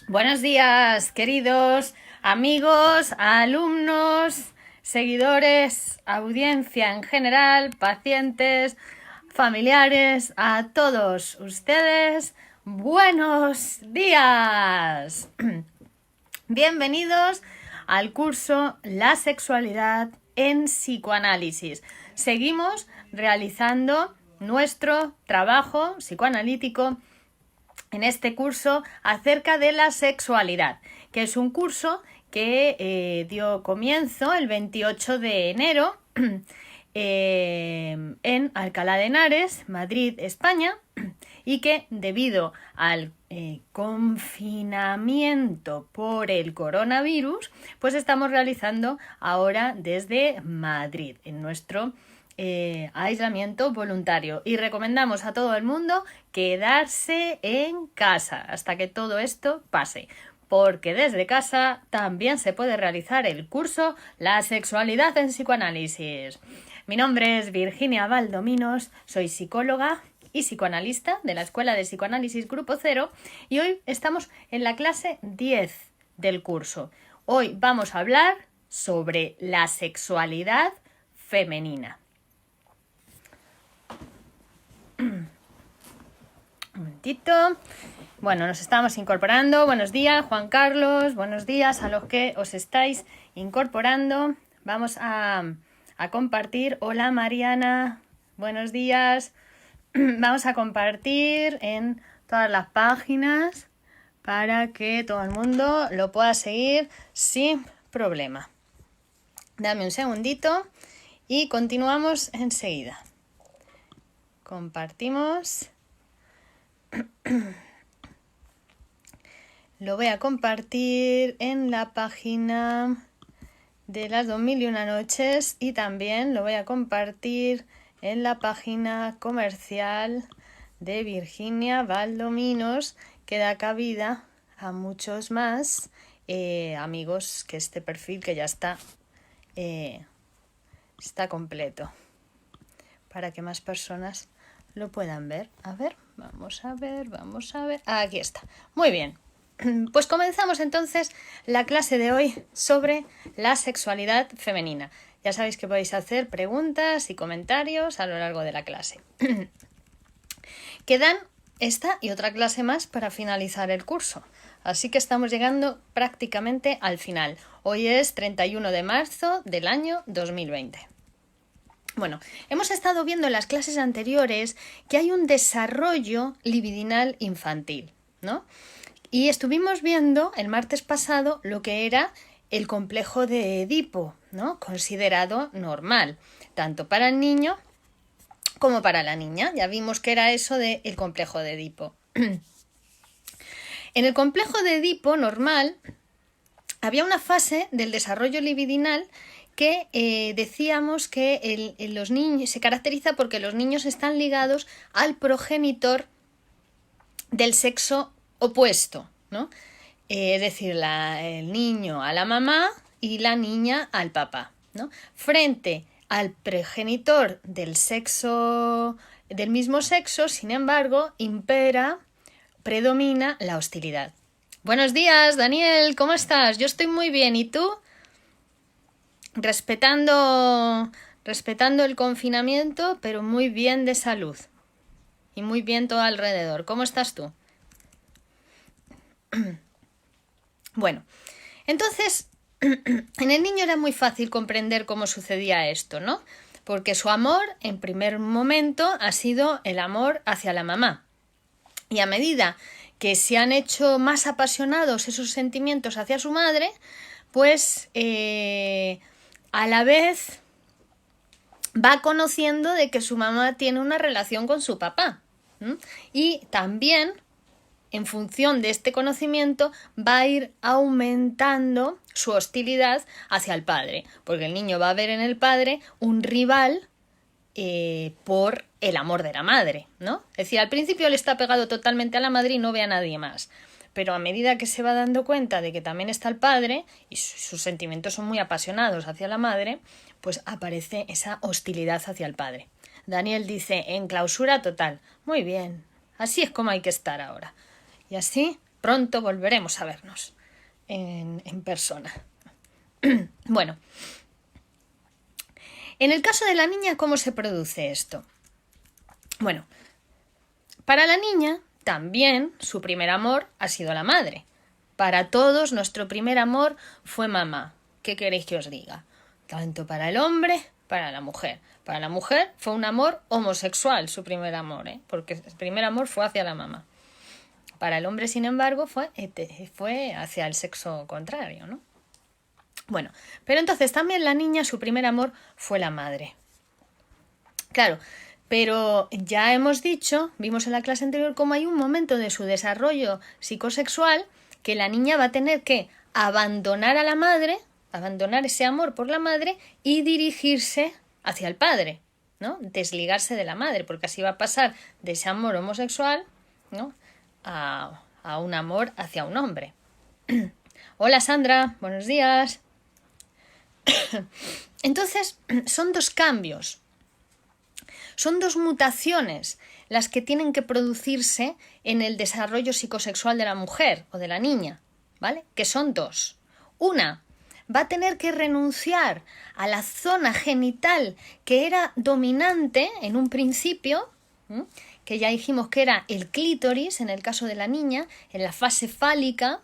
Buenos días, queridos amigos, alumnos, seguidores, audiencia en general, pacientes, familiares, a todos ustedes, buenos días. Bienvenidos al curso La sexualidad en psicoanálisis. Seguimos realizando nuestro trabajo psicoanalítico en este curso acerca de la sexualidad, que es un curso que dio comienzo el 28 de enero en Alcalá de Henares, Madrid, España, y que debido al confinamiento por el coronavirus, pues estamos realizando ahora desde Madrid, en nuestro aislamiento voluntario, y recomendamos a todo el mundo quedarse en casa hasta que todo esto pase, porque desde casa también se puede realizar el curso La sexualidad en psicoanálisis. Mi nombre es Virginia Valdominos, soy psicóloga y psicoanalista de la Escuela de Psicoanálisis Grupo Cero, y hoy estamos en la clase 10 del curso. Hoy vamos a hablar sobre la sexualidad femenina. Un momentito. Bueno, nos estamos incorporando. Buenos días, Juan Carlos. Buenos días a los que os estáis incorporando. Vamos a compartir. Hola, Mariana. Buenos días. Vamos a compartir en todas las páginas para que todo el mundo lo pueda seguir sin problema. Dame un segundito y continuamos enseguida. Compartimos. Lo voy a compartir en la página de las 2001 noches y también lo voy a compartir en la página comercial de Virginia Valdominos, que da cabida a muchos más amigos que este perfil que ya está completo, para que más personas lo puedan ver. A ver, vamos a ver. Aquí está. Muy bien. Pues comenzamos entonces la clase de hoy sobre la sexualidad femenina. Ya sabéis que podéis hacer preguntas y comentarios a lo largo de la clase. Quedan esta y otra clase más para finalizar el curso. Así que estamos llegando prácticamente al final. Hoy es 31 de marzo del año 2020. Bueno, hemos estado viendo en las clases anteriores que hay un desarrollo libidinal infantil, ¿no? Y estuvimos viendo el martes pasado lo que era el complejo de Edipo, ¿no? Considerado normal, tanto para el niño como para la niña. Ya vimos que era eso del complejo de Edipo. En el complejo de Edipo normal había una fase del desarrollo libidinal que decíamos que los niños se caracteriza porque los niños están ligados al progenitor del sexo opuesto, ¿no? Es decir, el niño a la mamá y la niña al papá, ¿no? Frente al progenitor del mismo sexo, sin embargo, predomina la hostilidad. Buenos días, Daniel, ¿cómo estás? Yo estoy muy bien, ¿y tú? Respetando el confinamiento, pero muy bien de salud. Y muy bien todo alrededor. ¿Cómo estás tú? Bueno, entonces, en el niño era muy fácil comprender cómo sucedía esto, ¿no? Porque su amor, en primer momento, ha sido el amor hacia la mamá. Y a medida que se han hecho más apasionados esos sentimientos hacia su madre, pues a la vez va conociendo de que su mamá tiene una relación con su papá. Y también, en función de este conocimiento, va a ir aumentando su hostilidad hacia el padre, porque el niño va a ver en el padre un rival por el amor de la madre, ¿no? Es decir, al principio él está pegado totalmente a la madre y no ve a nadie más, pero a medida que se va dando cuenta de que también está el padre y sus sentimientos son muy apasionados hacia la madre, pues aparece esa hostilidad hacia el padre. Daniel dice, en clausura total. Muy bien, así es como hay que estar ahora. Y así pronto volveremos a vernos en persona. Bueno, en el caso de la niña, ¿cómo se produce esto? Bueno, para la niña también su primer amor ha sido la madre. Para todos nuestro primer amor fue mamá. ¿Qué queréis que os diga? Tanto para el hombre, para la mujer. Para la mujer fue un amor homosexual su primer amor, porque el primer amor fue hacia la mamá. Para el hombre, sin embargo, fue hacia el sexo contrario, ¿no? Bueno, pero entonces también la niña, su primer amor fue la madre. Claro, pero ya hemos dicho, vimos en la clase anterior, cómo hay un momento de su desarrollo psicosexual que la niña va a tener que abandonar a la madre, abandonar ese amor por la madre y dirigirse hacia el padre, ¿no? Desligarse de la madre, porque así va a pasar de ese amor homosexual, ¿no? a un amor hacia un hombre. Hola Sandra, buenos días. Entonces, son dos cambios, son dos mutaciones las que tienen que producirse en el desarrollo psicosexual de la mujer o de la niña, ¿vale? Que son dos. Una, va a tener que renunciar a la zona genital que era dominante en un principio, que ya dijimos que era el clítoris en el caso de la niña, en la fase fálica,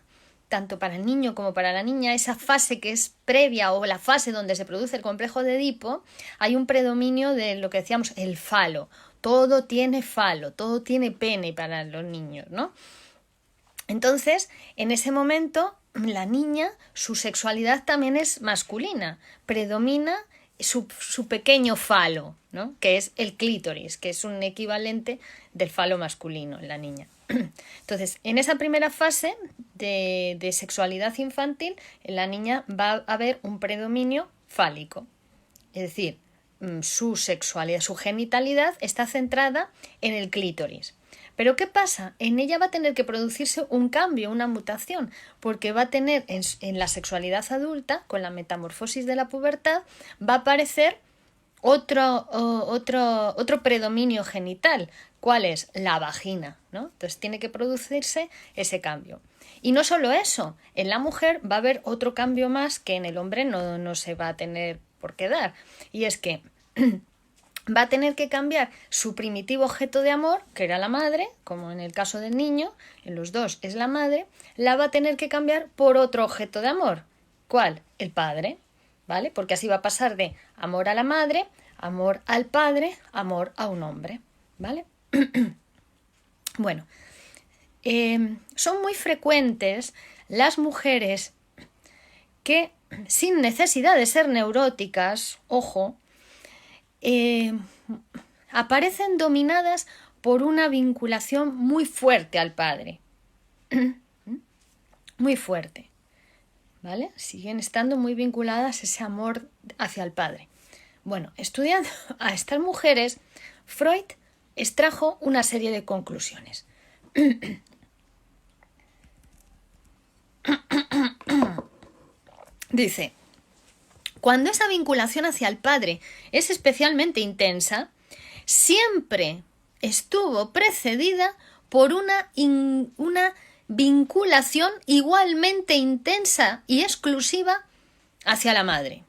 tanto para el niño como para la niña, esa fase que es previa o la fase donde se produce el complejo de Edipo, hay un predominio de lo que decíamos el falo. Todo tiene falo, todo tiene pene para los niños, ¿no? Entonces, en ese momento, la niña, su sexualidad también es masculina, predomina su pequeño falo, ¿no? Que es el clítoris, que es un equivalente del falo masculino en la niña. Entonces, en esa primera fase de sexualidad infantil, en la niña va a haber un predominio fálico. Es decir, su sexualidad, su genitalidad está centrada en el clítoris. Pero ¿qué pasa? En ella va a tener que producirse un cambio, una mutación, porque va a tener en la sexualidad adulta, con la metamorfosis de la pubertad, va a aparecer otro predominio genital. ¿Cuál es? La vagina, ¿no? Entonces tiene que producirse ese cambio. Y no solo eso, en la mujer va a haber otro cambio más que en el hombre no se va a tener por qué dar. Y es que va a tener que cambiar su primitivo objeto de amor, que era la madre, como en el caso del niño, en los dos es la madre, la va a tener que cambiar por otro objeto de amor. ¿Cuál? El padre, ¿vale? Porque así va a pasar de amor a la madre, amor al padre, amor a un hombre, ¿vale? Bueno, son muy frecuentes las mujeres que, sin necesidad de ser neuróticas, ojo, aparecen dominadas por una vinculación muy fuerte al padre. Muy fuerte, ¿vale? Siguen estando muy vinculadas a ese amor hacia el padre. Bueno, estudiando a estas mujeres, Freud extrajo una serie de conclusiones. Dice, cuando esa vinculación hacia el padre es especialmente intensa, siempre estuvo precedida por una vinculación igualmente intensa y exclusiva hacia la madre.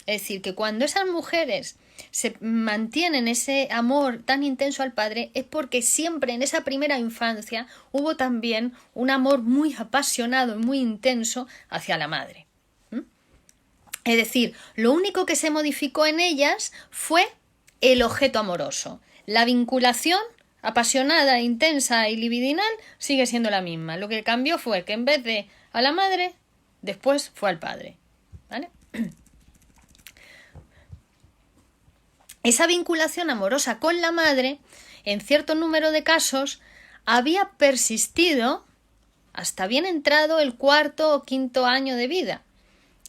Es decir, que cuando esas mujeres se mantienen ese amor tan intenso al padre es porque siempre en esa primera infancia hubo también un amor muy apasionado y muy intenso hacia la madre. Es decir, lo único que se modificó en ellas fue el objeto amoroso. La vinculación apasionada, intensa y libidinal sigue siendo la misma. Lo que cambió fue que en vez de a la madre, después fue al padre, ¿vale? Esa vinculación amorosa con la madre, en cierto número de casos, había persistido hasta bien entrado el 4º o 5º año de vida.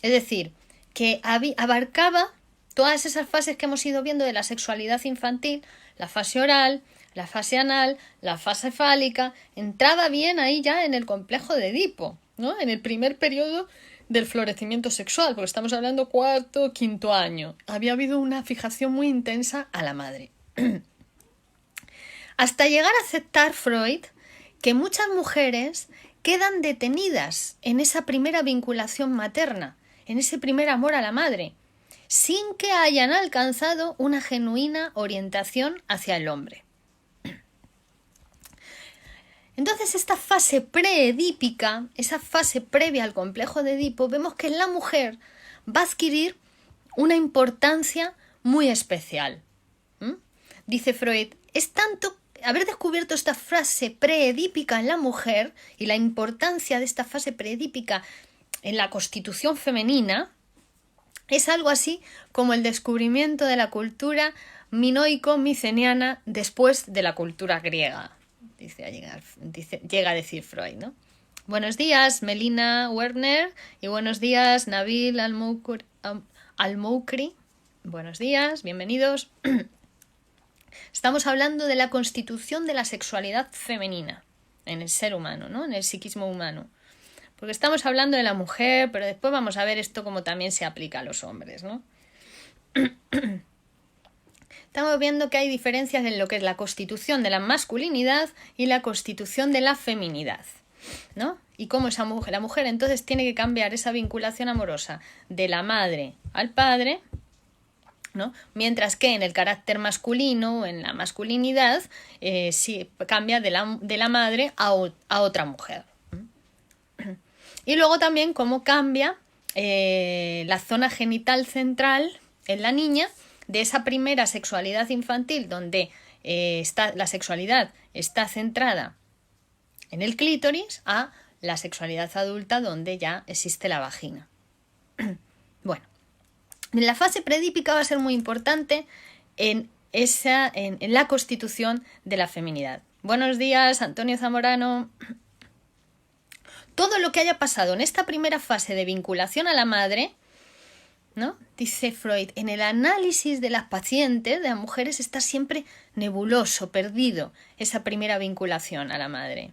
Es decir, que abarcaba todas esas fases que hemos ido viendo de la sexualidad infantil, la fase oral, la fase anal, la fase fálica, entraba bien ahí ya en el complejo de Edipo, ¿no? En el primer periodo del florecimiento sexual, porque estamos hablando 4º o 5º año. Había habido una fijación muy intensa a la madre. Hasta llegar a aceptar Freud que muchas mujeres quedan detenidas en esa primera vinculación materna, en ese primer amor a la madre, sin que hayan alcanzado una genuina orientación hacia el hombre. Entonces, esta fase preedípica, esa fase previa al complejo de Edipo, vemos que en la mujer va a adquirir una importancia muy especial. Dice Freud, es tanto haber descubierto esta fase preedípica en la mujer y la importancia de esta fase preedípica en la constitución femenina, es algo así como el descubrimiento de la cultura minoico-miceniana después de la cultura griega. Llega a decir Freud, ¿no? Buenos días, Melina Werner, y buenos días, Nabil Al-Moukri. Buenos días, bienvenidos. Estamos hablando de la constitución de la sexualidad femenina en el ser humano, ¿no? En el psiquismo humano. Porque estamos hablando de la mujer, pero después vamos a ver esto como también se aplica a los hombres, ¿no? Estamos viendo que hay diferencias en lo que es la constitución de la masculinidad y la constitución de la feminidad, ¿no? Y cómo la mujer entonces tiene que cambiar esa vinculación amorosa de la madre al padre, ¿no? Mientras que en el carácter masculino, en la masculinidad, sí cambia de la madre a otra mujer. Y luego también cómo cambia la zona genital central en la niña, de esa primera sexualidad infantil donde la sexualidad está centrada en el clítoris, a la sexualidad adulta donde ya existe la vagina. Bueno, la fase predípica va a ser muy importante en la constitución de la feminidad. Buenos días, Antonio Zamorano. Todo lo que haya pasado en esta primera fase de vinculación a la madre, ¿no? Dice Freud, en el análisis de las pacientes, de las mujeres, está siempre nebuloso, perdido, esa primera vinculación a la madre.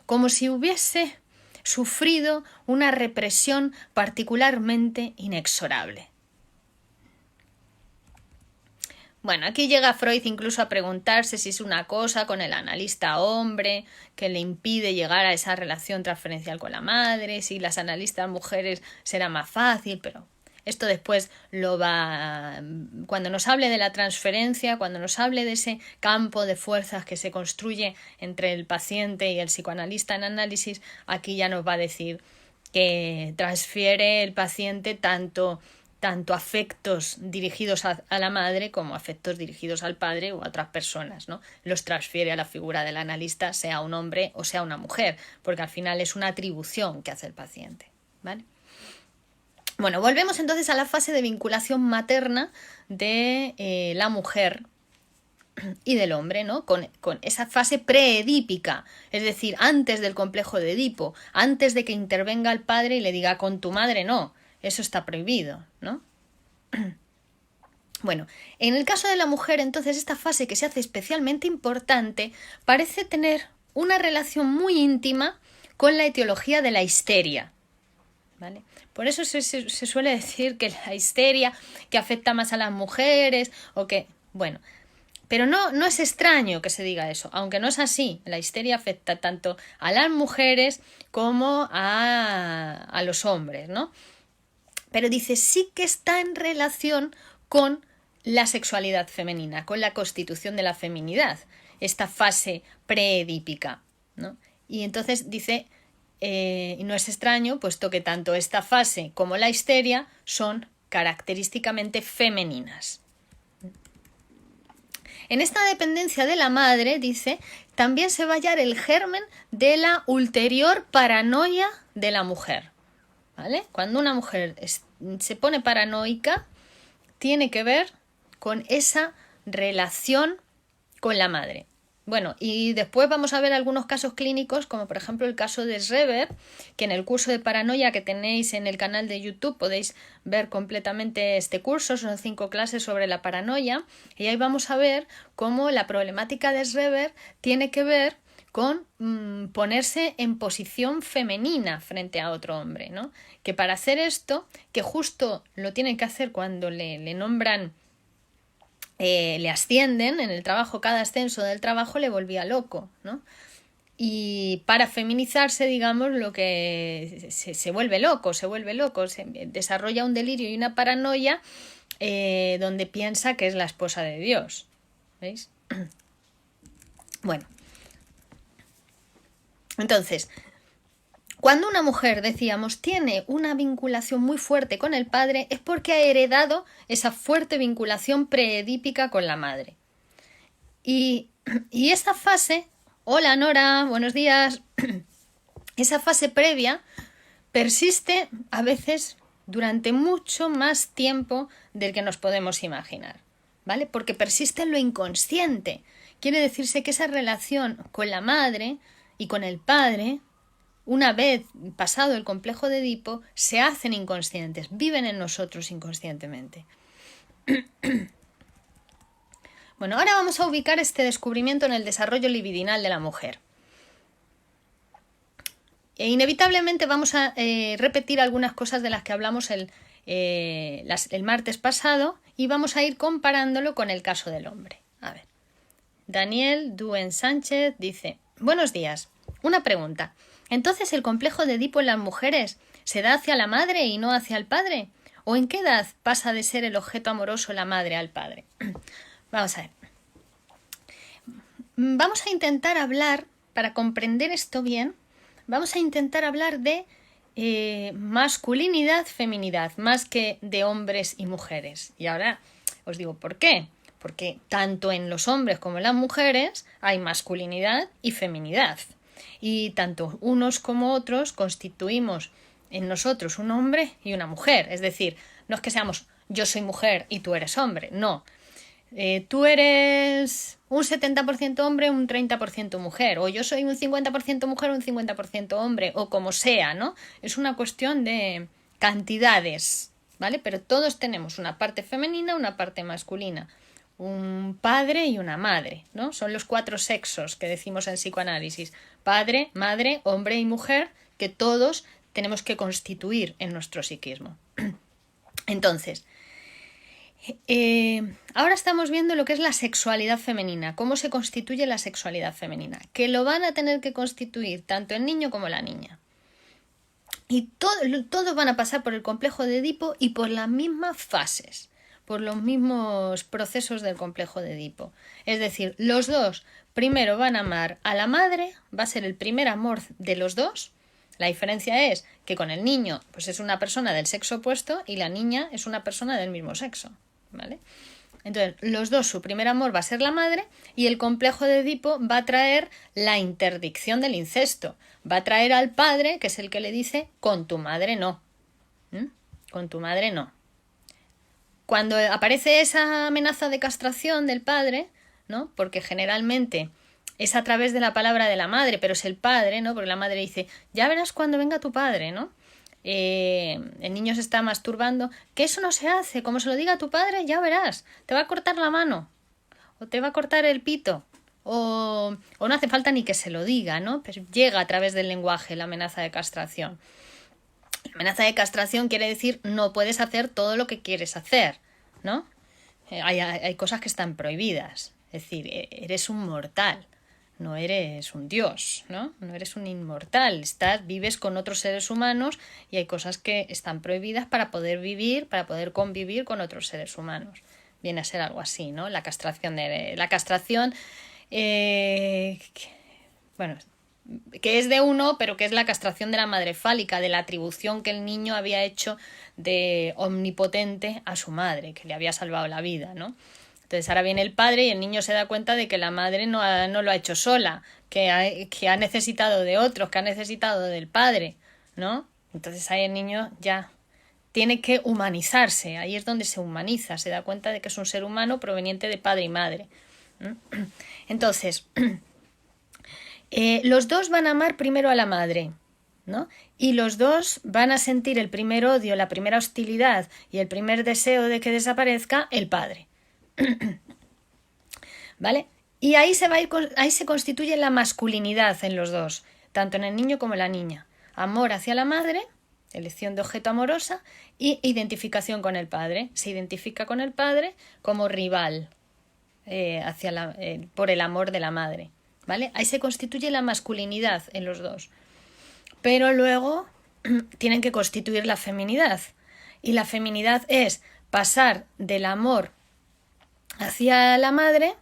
Como si hubiese sufrido una represión particularmente inexorable. Bueno, aquí llega Freud incluso a preguntarse si es una cosa con el analista hombre que le impide llegar a esa relación transferencial con la madre, si las analistas mujeres será más fácil, pero esto después cuando nos hable de la transferencia, cuando nos hable de ese campo de fuerzas que se construye entre el paciente y el psicoanalista en análisis, aquí ya nos va a decir que transfiere el paciente tanto afectos dirigidos a la madre como afectos dirigidos al padre o a otras personas, ¿no? Los transfiere a la figura del analista, sea un hombre o sea una mujer, porque al final es una atribución que hace el paciente, ¿vale? Bueno, volvemos entonces a la fase de vinculación materna de la mujer y del hombre, ¿no? Con esa fase preedípica, es decir, antes del complejo de Edipo, antes de que intervenga el padre y le diga con tu madre no. Eso está prohibido, ¿no? Bueno, en el caso de la mujer, entonces, esta fase que se hace especialmente importante parece tener una relación muy íntima con la etiología de la histeria, ¿vale? Por eso se suele decir que la histeria que afecta más a las mujeres o que, bueno, pero no es extraño que se diga eso, aunque no es así. La histeria afecta tanto a las mujeres como a los hombres, ¿no? Pero dice, sí que está en relación con la sexualidad femenina, con la constitución de la feminidad, esta fase preedípica, ¿no? Y entonces dice, y no es extraño, puesto que tanto esta fase como la histeria son característicamente femeninas. En esta dependencia de la madre, dice, también se va a hallar el germen de la ulterior paranoia de la mujer, ¿vale? Cuando una mujer se pone paranoica, tiene que ver con esa relación con la madre. Bueno, y después vamos a ver algunos casos clínicos, como por ejemplo el caso de Schreber, que en el curso de paranoia que tenéis en el canal de YouTube podéis ver completamente este curso, son 5 clases sobre la paranoia, y ahí vamos a ver cómo la problemática de Schreber tiene que ver con ponerse en posición femenina frente a otro hombre, ¿no? Que para hacer esto, que justo lo tienen que hacer cuando le nombran, le ascienden en el trabajo, cada ascenso del trabajo le volvía loco, ¿no? y para feminizarse, digamos, lo que se vuelve loco, se desarrolla un delirio y una paranoia donde piensa que es la esposa de Dios. ¿Veis? Bueno, entonces, cuando una mujer, decíamos, tiene una vinculación muy fuerte con el padre, es porque ha heredado esa fuerte vinculación preedípica con la madre. Y esta fase, hola Nora, buenos días, esa fase previa persiste a veces durante mucho más tiempo del que nos podemos imaginar, ¿vale? Porque persiste en lo inconsciente. Quiere decirse que esa relación con la madre y con el padre, una vez pasado el complejo de Edipo, se hacen inconscientes, viven en nosotros inconscientemente. Bueno, ahora vamos a ubicar este descubrimiento en el desarrollo libidinal de la mujer. E inevitablemente vamos a repetir algunas cosas de las que hablamos el martes pasado y vamos a ir comparándolo con el caso del hombre. A ver. Daniel Duen Sánchez dice: buenos días. Una pregunta. ¿Entonces el complejo de Edipo en las mujeres se da hacia la madre y no hacia el padre? ¿O en qué edad pasa de ser el objeto amoroso la madre al padre? Vamos a ver. Vamos a intentar hablar, para comprender esto bien, vamos a intentar hablar de masculinidad, feminidad, más que de hombres y mujeres. Y ahora os digo por qué. Porque tanto en los hombres como en las mujeres hay masculinidad y feminidad. Y tanto unos como otros constituimos en nosotros un hombre y una mujer. Es decir, no es que seamos yo soy mujer y tú eres hombre, no. Tú eres un 70% hombre, un 30% mujer, o yo soy un 50% mujer, un 50% hombre, o como sea, ¿no? Es una cuestión de cantidades, ¿vale? Pero todos tenemos una parte femenina, una parte masculina, un padre y una madre, ¿no? Son los 4 sexos que decimos en psicoanálisis: padre, madre, hombre y mujer, que todos tenemos que constituir en nuestro psiquismo. Entonces, ahora estamos viendo lo que es la sexualidad femenina, cómo se constituye la sexualidad femenina, que lo van a tener que constituir tanto el niño como la niña. Y todos van a pasar por el complejo de Edipo y por las mismas fases, por los mismos procesos del complejo de Edipo. Es decir, los dos primero van a amar a la madre, va a ser el primer amor de los dos. La diferencia es que con el niño pues es una persona del sexo opuesto y la niña es una persona del mismo sexo, ¿vale? Entonces, los dos, su primer amor va a ser la madre, y el complejo de Edipo va a traer la interdicción del incesto. Va a traer al padre, que es el que le dice: con tu madre no. Con tu madre no. Cuando aparece esa amenaza de castración del padre, ¿no? Porque generalmente es a través de la palabra de la madre, pero es el padre, ¿no? Porque la madre dice: ya verás cuando venga tu padre, ¿no? El niño se está masturbando, que eso no se hace, como se lo diga a tu padre, ya verás, te va a cortar la mano, o te va a cortar el pito, o no hace falta ni que se lo diga, ¿no? Pero llega a través del lenguaje la amenaza de castración. La amenaza de castración quiere decir: no puedes hacer todo lo que quieres hacer, ¿no? Hay cosas que están prohibidas, es decir, eres un mortal. No eres un dios, ¿no? No eres un inmortal. Vives con otros seres humanos y hay cosas que están prohibidas para poder vivir, para poder convivir con otros seres humanos. Viene a ser algo así, ¿no? La castración, bueno, que es de uno, pero que es la castración de la madre fálica, de la atribución que el niño había hecho de omnipotente a su madre, que le había salvado la vida, ¿no? Entonces ahora viene el padre y el niño se da cuenta de que la madre no lo ha hecho sola, que ha necesitado de otros, que ha necesitado del padre, ¿no? Entonces ahí el niño ya tiene que humanizarse, ahí es donde se humaniza, se da cuenta de que es un ser humano proveniente de padre y madre. Entonces, los dos van a amar primero a la madre, ¿no? Y los dos van a sentir el primer odio, la primera hostilidad y el primer deseo de que desaparezca el padre. ¿Vale? Y ahí se constituye la masculinidad en los dos, tanto en el niño como en la niña. Amor hacia la madre, elección de objeto amorosa, y identificación con el padre. Se identifica con el padre como rival por el amor de la madre. ¿vale? Ahí se constituye la masculinidad en los dos. Pero luego tienen que constituir la feminidad. Y la feminidad es pasar del amor hacia la madre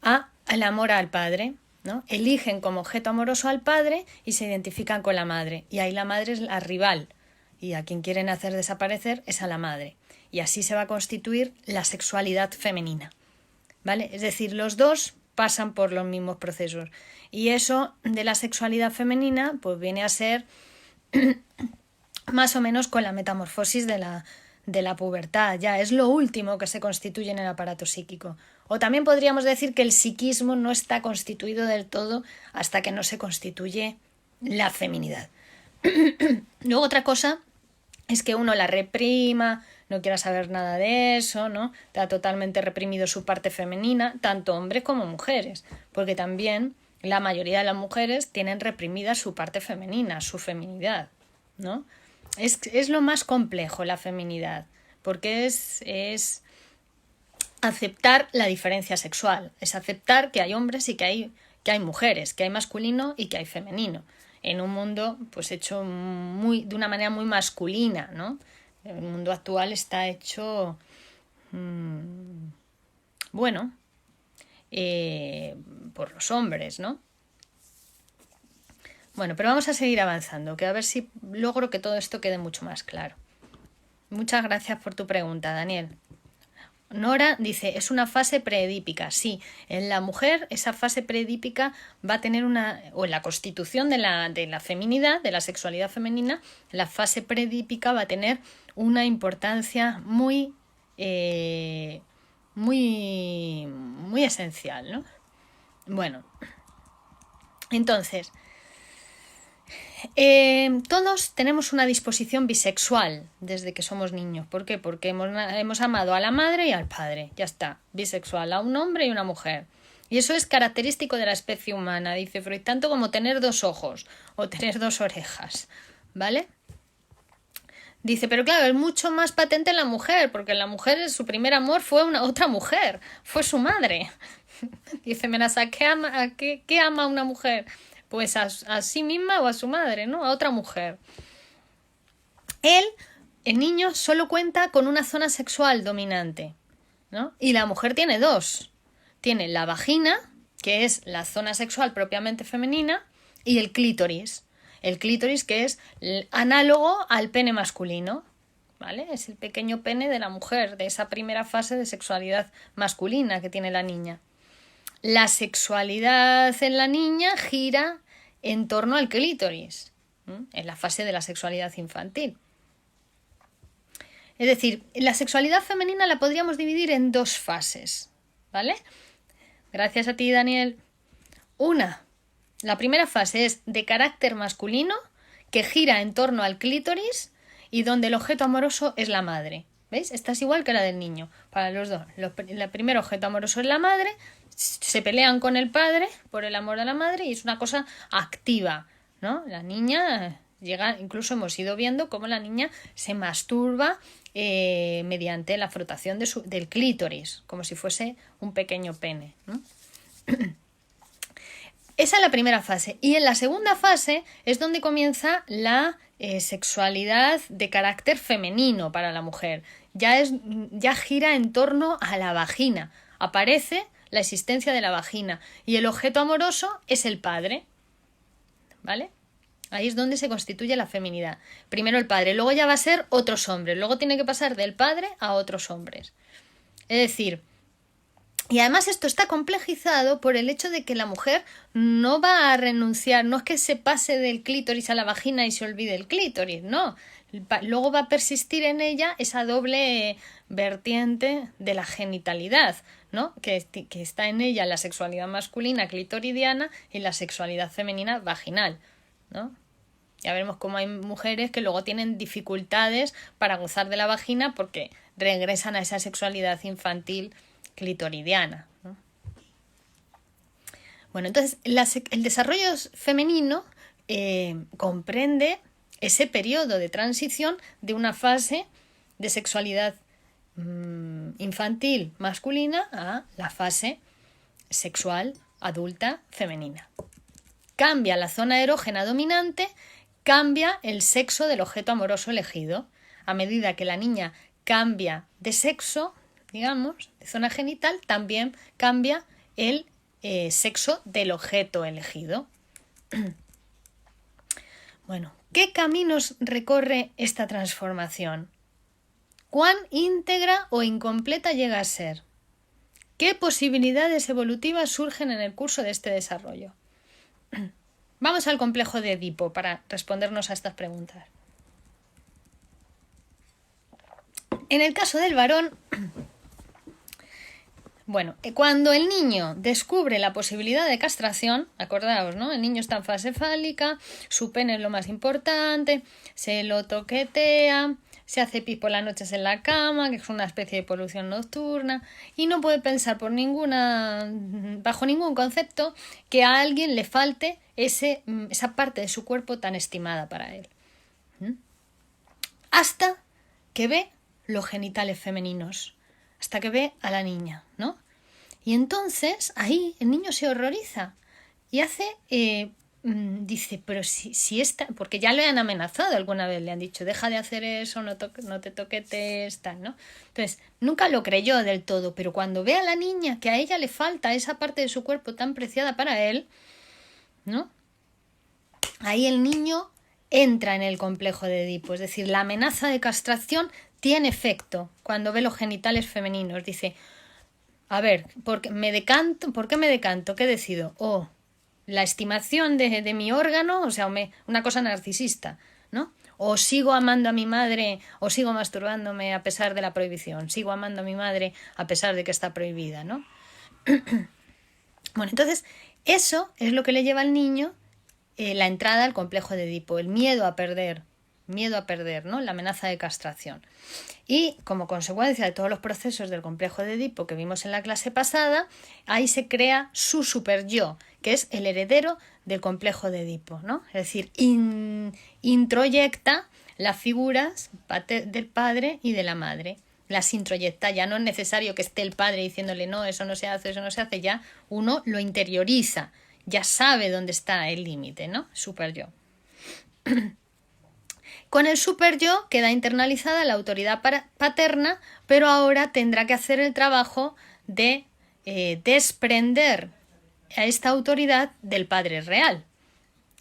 al amor al padre, ¿no? Eligen como objeto amoroso al padre y se identifican con la madre. Y ahí la madre es la rival. Y a quien quieren hacer desaparecer es a la madre. Y así se va a constituir la sexualidad femenina, ¿vale? Es decir, los dos pasan por los mismos procesos. Y eso de la sexualidad femenina pues viene a ser más o menos con la metamorfosis de la pubertad. Ya es lo último que se constituye en el aparato psíquico. O también podríamos decir que el psiquismo no está constituido del todo hasta que no se constituye la feminidad. Luego otra cosa es que uno la reprima, no quiera saber nada de eso, ¿no? Está totalmente reprimido su parte femenina, tanto hombres como mujeres, porque también la mayoría de las mujeres tienen reprimida su parte femenina, su feminidad, ¿no? Es lo más complejo la feminidad, porque es aceptar la diferencia sexual, es aceptar que hay hombres y que hay mujeres, que hay masculino y que hay femenino, en un mundo pues hecho de una manera muy masculina, ¿no? El mundo actual está hecho, por los hombres, ¿no? Bueno, pero vamos a seguir avanzando, que a ver si logro que todo esto quede mucho más claro. Muchas gracias por tu pregunta, Daniel. Nora dice, es una fase preedípica. Sí, en la mujer esa fase preedípica va a tener o en la constitución de la feminidad, de la sexualidad femenina, la fase preedípica va a tener una importancia muy esencial, ¿no? Bueno, entonces, todos tenemos una disposición bisexual desde que somos niños. ¿Por qué? Porque hemos amado a la madre y al padre. Ya está. Bisexual, a un hombre y una mujer. Y eso es característico de la especie humana, dice Freud, tanto como tener 2 ojos o tener 2 orejas. ¿Vale? Dice, pero claro, es mucho más patente en la mujer, porque la mujer, su primer amor fue otra mujer, fue su madre. Dice Menasa, ¿qué ama una mujer? Pues a sí misma o a su madre, ¿no? A otra mujer. El niño, solo cuenta con una zona sexual dominante, ¿no? Y la mujer tiene 2. Tiene la vagina, que es la zona sexual propiamente femenina, y el clítoris. El clítoris, que es análogo al pene masculino, ¿vale? Es el pequeño pene de la mujer, de esa primera fase de sexualidad masculina que tiene la niña. La sexualidad en la niña gira en torno al clítoris, en la fase de la sexualidad infantil. Es decir, la sexualidad femenina la podríamos dividir en 2 fases, ¿vale? Gracias a ti, Daniel. La primera fase es de carácter masculino, que gira en torno al clítoris y donde el objeto amoroso es la madre. ¿Veis? Esta es igual que la del niño, para los dos. El primer objeto amoroso es la madre, se pelean con el padre por el amor a la madre y es una cosa activa, ¿no? La niña llega, incluso hemos ido viendo cómo la niña se masturba mediante la frotación del clítoris, como si fuese un pequeño pene, ¿no? Esa es la primera fase. Y en la segunda fase es donde comienza la sexualidad de carácter femenino para la mujer. Ya gira en torno a la vagina. Aparece la existencia de la vagina. Y el objeto amoroso es el padre. ¿Vale? Ahí es donde se constituye la feminidad. Primero el padre, luego ya va a ser otros hombres. Luego tiene que pasar del padre a otros hombres. Es decir, y además esto está complejizado por el hecho de que la mujer no va a renunciar, no es que se pase del clítoris a la vagina y se olvide el clítoris, no. Luego va a persistir en ella esa doble vertiente de la genitalidad, ¿no? Que está en ella la sexualidad masculina clitoridiana y la sexualidad femenina vaginal, ¿no? Ya veremos cómo hay mujeres que luego tienen dificultades para gozar de la vagina porque regresan a esa sexualidad infantil clitoridiana, ¿no? Bueno, entonces el desarrollo femenino comprende ese periodo de transición de una fase de sexualidad infantil masculina a la fase sexual adulta femenina. Cambia la zona erógena dominante, cambia el sexo del objeto amoroso elegido. A medida que la niña cambia de sexo, digamos, de zona genital, también cambia el sexo del objeto elegido. Bueno, ¿qué caminos recorre esta transformación? ¿Cuán íntegra o incompleta llega a ser? ¿Qué posibilidades evolutivas surgen en el curso de este desarrollo? Vamos al complejo de Edipo para respondernos a estas preguntas. En el caso del varón, bueno, cuando el niño descubre la posibilidad de castración, acordaos, ¿no? El niño está en fase fálica, su pene es lo más importante, se lo toquetea, se hace pis por las noches en la cama, que es una especie de polución nocturna, y no puede pensar bajo ningún concepto que a alguien le falte esa parte de su cuerpo tan estimada para él. Hasta que ve los genitales femeninos, hasta que ve a la niña, ¿no? Y entonces ahí el niño se horroriza y dice, pero si esta, porque ya le han amenazado alguna vez, le han dicho, deja de hacer eso, no te toquetes, tal, ¿no? Entonces, nunca lo creyó del todo, pero cuando ve a la niña que a ella le falta esa parte de su cuerpo tan preciada para él, ¿no? Ahí el niño entra en el complejo de Edipo, es decir, la amenaza de castración tiene efecto cuando ve los genitales femeninos. Dice, a ver, ¿por qué me decanto? ¿Qué decido? La estimación de mi órgano, o sea, una cosa narcisista, ¿no? O sigo amando a mi madre, o sigo masturbándome a pesar de la prohibición. Sigo amando a mi madre a pesar de que está prohibida, ¿no? Bueno, entonces, eso es lo que le lleva al niño la entrada al complejo de Edipo, el miedo a perder, ¿no? La amenaza de castración. Y como consecuencia de todos los procesos del complejo de Edipo que vimos en la clase pasada, ahí se crea su superyo, que es el heredero del complejo de Edipo, ¿no? Es decir, introyecta las figuras del padre y de la madre. Las introyecta, ya no es necesario que esté el padre diciéndole no, eso no se hace, ya uno lo interioriza, ya sabe dónde está el límite, ¿no? Superyo. Con el superyo queda internalizada la autoridad paterna, pero ahora tendrá que hacer el trabajo de desprender a esta autoridad del padre real.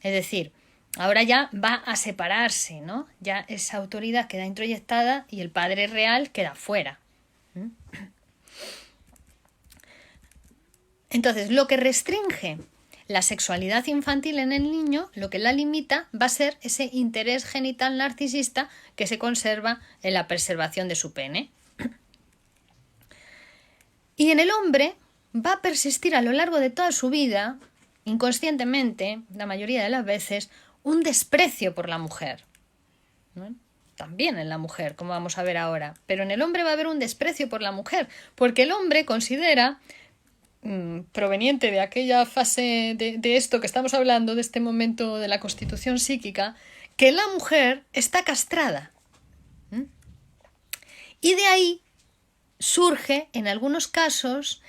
Es decir, ahora ya va a separarse, ¿no? Ya esa autoridad queda introyectada y el padre real queda fuera. Entonces, lo que restringe la sexualidad infantil en el niño, lo que la limita va a ser ese interés genital narcisista que se conserva en la preservación de su pene. Y en el hombre va a persistir a lo largo de toda su vida, inconscientemente, la mayoría de las veces, un desprecio por la mujer. ¿No? También en la mujer, como vamos a ver ahora. Pero en el hombre va a haber un desprecio por la mujer, porque el hombre considera, proveniente de aquella fase de esto que estamos hablando, de este momento de la constitución psíquica, que la mujer está castrada. Y de ahí surge, en algunos casos,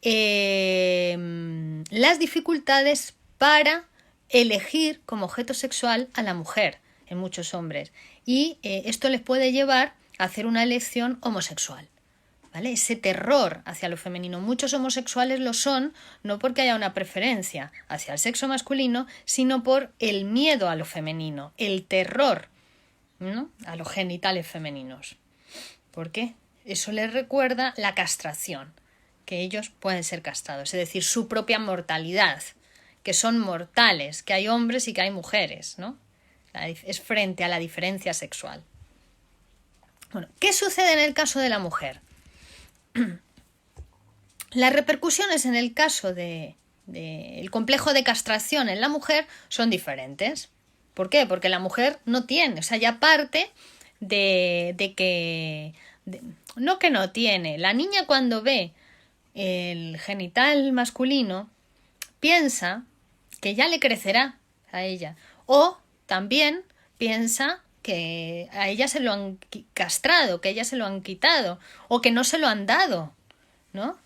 las dificultades para elegir como objeto sexual a la mujer en muchos hombres. Y esto les puede llevar a hacer una elección homosexual. ¿Vale? Ese terror hacia lo femenino. Muchos homosexuales lo son no porque haya una preferencia hacia el sexo masculino, sino por el miedo a lo femenino, el terror, ¿no? A los genitales femeninos. ¿Por qué? Eso les recuerda la castración, que ellos pueden ser castrados, es decir, su propia mortalidad, que son mortales, que hay hombres y que hay mujeres, ¿no? Es frente a la diferencia sexual. Bueno, ¿qué sucede en el caso de la mujer? Las repercusiones en el caso del complejo de castración en la mujer son diferentes. ¿Por qué? Porque la mujer no tiene, o sea, ya parte de que... no que no tiene. La niña cuando ve el genital masculino piensa que ya le crecerá a ella. O también piensa que a ella se lo han castrado, que a ella se lo han quitado o que no se lo han dado, ¿no?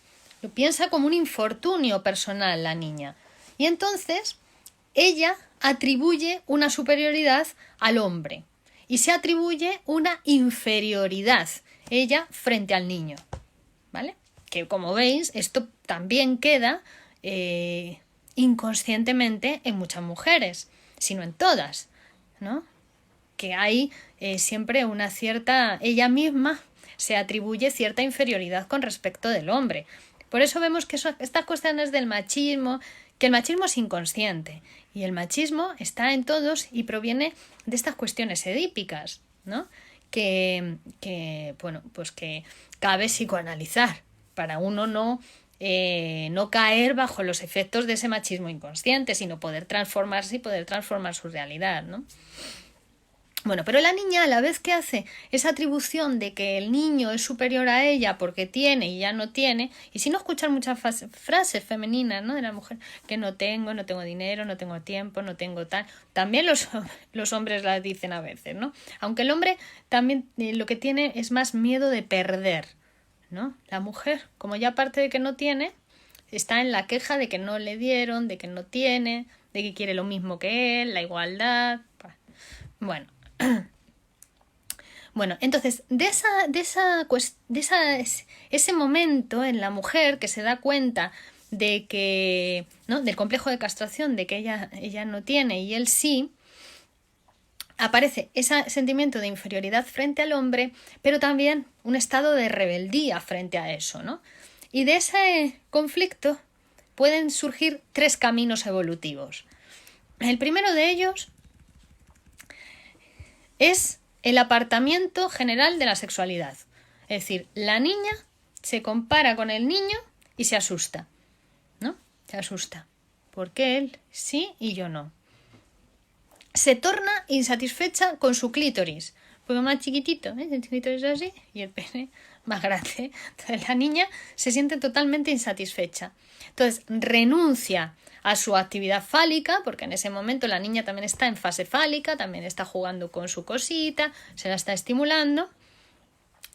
lo piensa como un infortunio personal la niña. Y entonces ella atribuye una superioridad al hombre y se atribuye una inferioridad ella frente al niño, ¿vale? Que como veis, esto también queda inconscientemente en muchas mujeres, sino en todas, ¿no? Que hay siempre una cierta... Ella misma se atribuye cierta inferioridad con respecto del hombre. Por eso vemos que estas cuestiones del machismo, que el machismo es inconsciente y el machismo está en todos y proviene de estas cuestiones edípicas, ¿no? Que bueno, pues que cabe psicoanalizar para uno no caer bajo los efectos de ese machismo inconsciente, sino poder transformarse y poder transformar su realidad, ¿no? Bueno, pero la niña, a la vez que hace esa atribución de que el niño es superior a ella porque tiene y ya no tiene, y si no escuchar muchas frases femeninas, ¿no?, de la mujer, que no tengo dinero, no tengo tiempo, no tengo tal, también los hombres las dicen a veces, ¿no? Aunque el hombre también lo que tiene es más miedo de perder, ¿no? La mujer, como ya aparte de que no tiene, está en la queja de que no le dieron, de que no tiene, de que quiere lo mismo que él, la igualdad. Bueno. Bueno, entonces, ese momento en la mujer que se da cuenta de que, ¿no?, del complejo de castración, de que ella no tiene y él sí, aparece ese sentimiento de inferioridad frente al hombre, pero también un estado de rebeldía frente a eso, ¿no? Y de ese conflicto pueden surgir 3 caminos evolutivos. El primero de ellos es el apartamiento general de la sexualidad. Es decir, la niña se compara con el niño y se asusta, ¿no? Se asusta. Porque él sí y yo no. Se torna insatisfecha con su clítoris, porque más chiquitito, ¿eh? El clítoris es así y el pene más grande. Entonces la niña se siente totalmente insatisfecha. Entonces renuncia a su actividad fálica, porque en ese momento la niña también está en fase fálica, también está jugando con su cosita, se la está estimulando.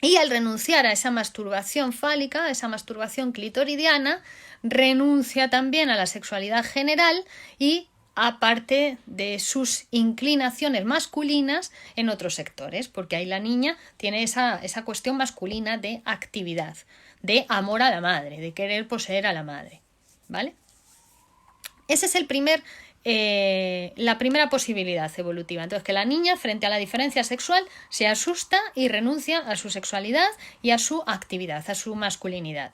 Y al renunciar a esa masturbación fálica, a esa masturbación clitoridiana, renuncia también a la sexualidad general y aparte de sus inclinaciones masculinas en otros sectores, porque ahí la niña tiene esa cuestión masculina de actividad, de amor a la madre, de querer poseer a la madre, ¿vale? Esa es la primera posibilidad evolutiva. Entonces, que la niña, frente a la diferencia sexual, se asusta y renuncia a su sexualidad y a su actividad, a su masculinidad.